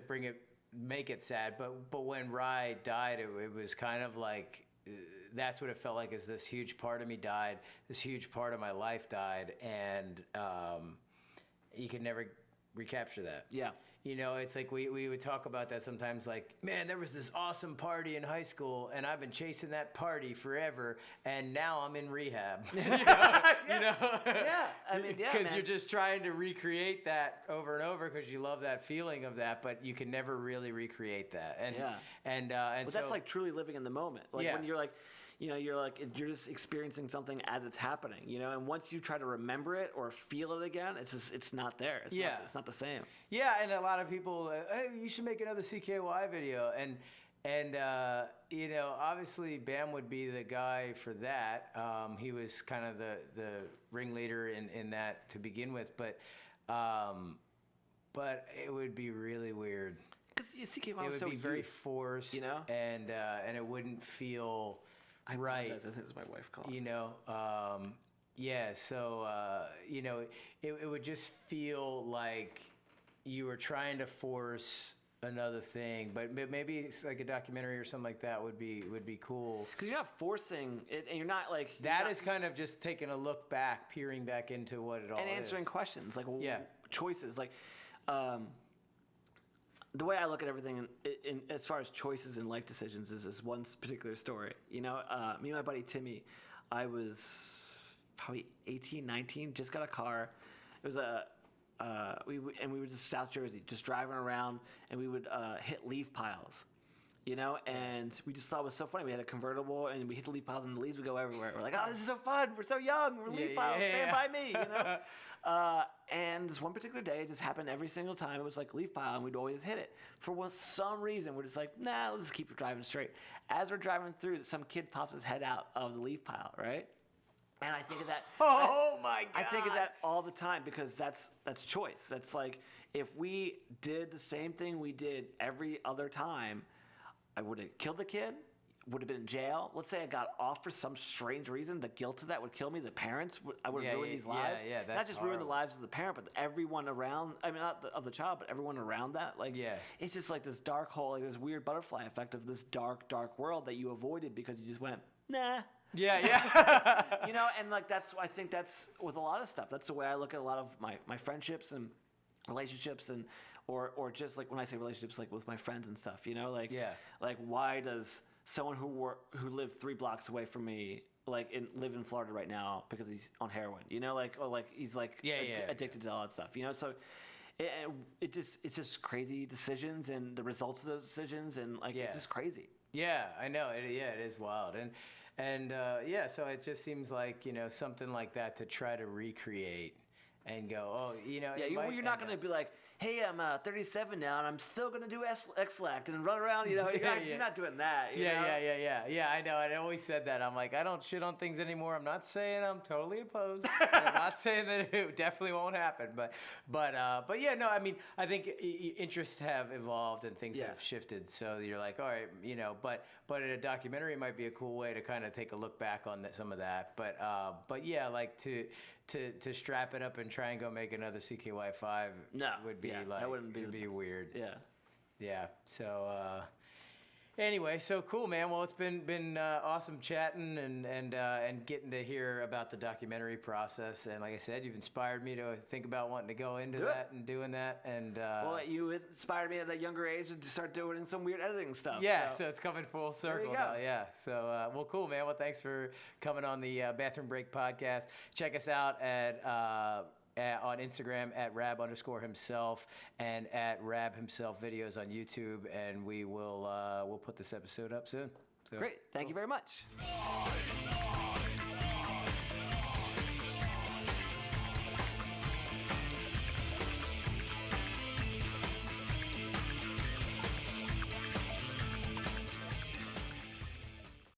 make it sad, but when Rye died, it was kind of like, that's what it felt like, is this huge part of me died, this huge part of my life died, and you can never recapture that. You know, it's like we would talk about that sometimes, like, man, there was this awesome party in high school, and I've been chasing that party forever, and now I'm in rehab. You know? I mean, because you're just trying to recreate that over and over because you love that feeling of that, but you can never really recreate that. And but that's like truly living in the moment. Like when you're like, you know, you're just experiencing something as it's happening, you know, and once you try to remember it or feel it again, it's not there. It's not the same. And a lot of people, hey, you should make another CKY video. And you know, obviously Bam would be the guy for that. He was kind of the ringleader in that to begin with, but it would be really weird. Because you see, it would be very forced, you know, and it wouldn't feel right. I think it's my wife calling. You know, yeah. So you know, it would just feel like you were trying to force another thing, but maybe it's like a documentary or something like that would be cool. Because you're not forcing it, and you're not like is kind of just taking a look back, peering back into what it all is, and answering questions like yeah, choices. Like the way I look at everything in as far as choices and life decisions is this one particular story. You know, me and my buddy Timmy, I was probably 18, 19, just got a car. It was we were just South Jersey, just driving around, and we would hit leaf piles, you know, and we just thought it was so funny. We had a convertible, and we hit the leaf piles, and the leaves would go everywhere. We're like, oh, this is so fun. We're so young. We're leaf piles. Stand by me, you know. And this one particular day, it just happened every single time. It was like leaf pile, and we'd always hit it. For some reason, we're just like, nah, let's just keep driving straight. As we're driving through, some kid pops his head out of the leaf pile, right? And I think of that. Oh my God! I think of that all the time because that's choice. That's like if we did the same thing we did every other time, I would have killed the kid, would have been in jail. Let's say I got off for some strange reason. The guilt of that would kill me. The parents, I would have ruined these lives. Yeah, that's not just ruin the lives of the parent, but everyone around. I mean, not of the child, but everyone around that. Like, it's just like this dark hole, like this weird butterfly effect of this dark world that you avoided because you just went, nah. Yeah. You know, and like I think that's with a lot of stuff. That's the way I look at a lot of my friendships and relationships and or just like when I say relationships, like with my friends and stuff. You know, like like why does someone who lived 3 blocks away from me live in Florida right now because he's on heroin? You know, like or like he's like addicted to all that stuff. You know, so. It's just crazy decisions and the results of those decisions and like it's just crazy. Yeah, I know. It is wild and so it just seems like, you know, something like that to try to recreate and go, oh, you know. Yeah, you're not going to be like, hey, I'm 37 now, and I'm still going to do X-Lact and run around, you know. You're not doing that, you know? Yeah, I know. I always said that. I'm like, I don't shit on things anymore. I'm not saying I'm totally opposed. I'm not saying that it definitely won't happen. But yeah, no, I mean, I think interests have evolved and things have shifted. So you're like, all right, you know, but a documentary might be a cool way to kind of take a look back on some of that. But yeah, like to strap it up and try and go make another CKY5 would be like, that wouldn't be weird. Yeah. So anyway, so cool, man. Well, it's been awesome chatting and getting to hear about the documentary process. And like I said, you've inspired me to think about wanting to go into that and doing that. And well, you inspired me at a younger age to start doing some weird editing stuff. Yeah, so it's coming full circle now. Yeah. So well, cool, man. Well, thanks for coming on the Bathroom Break podcast. Check us out on Instagram at Rab_himself and at Rab himself videos on YouTube, and we'll put this episode up soon. So, great. Thank you very much.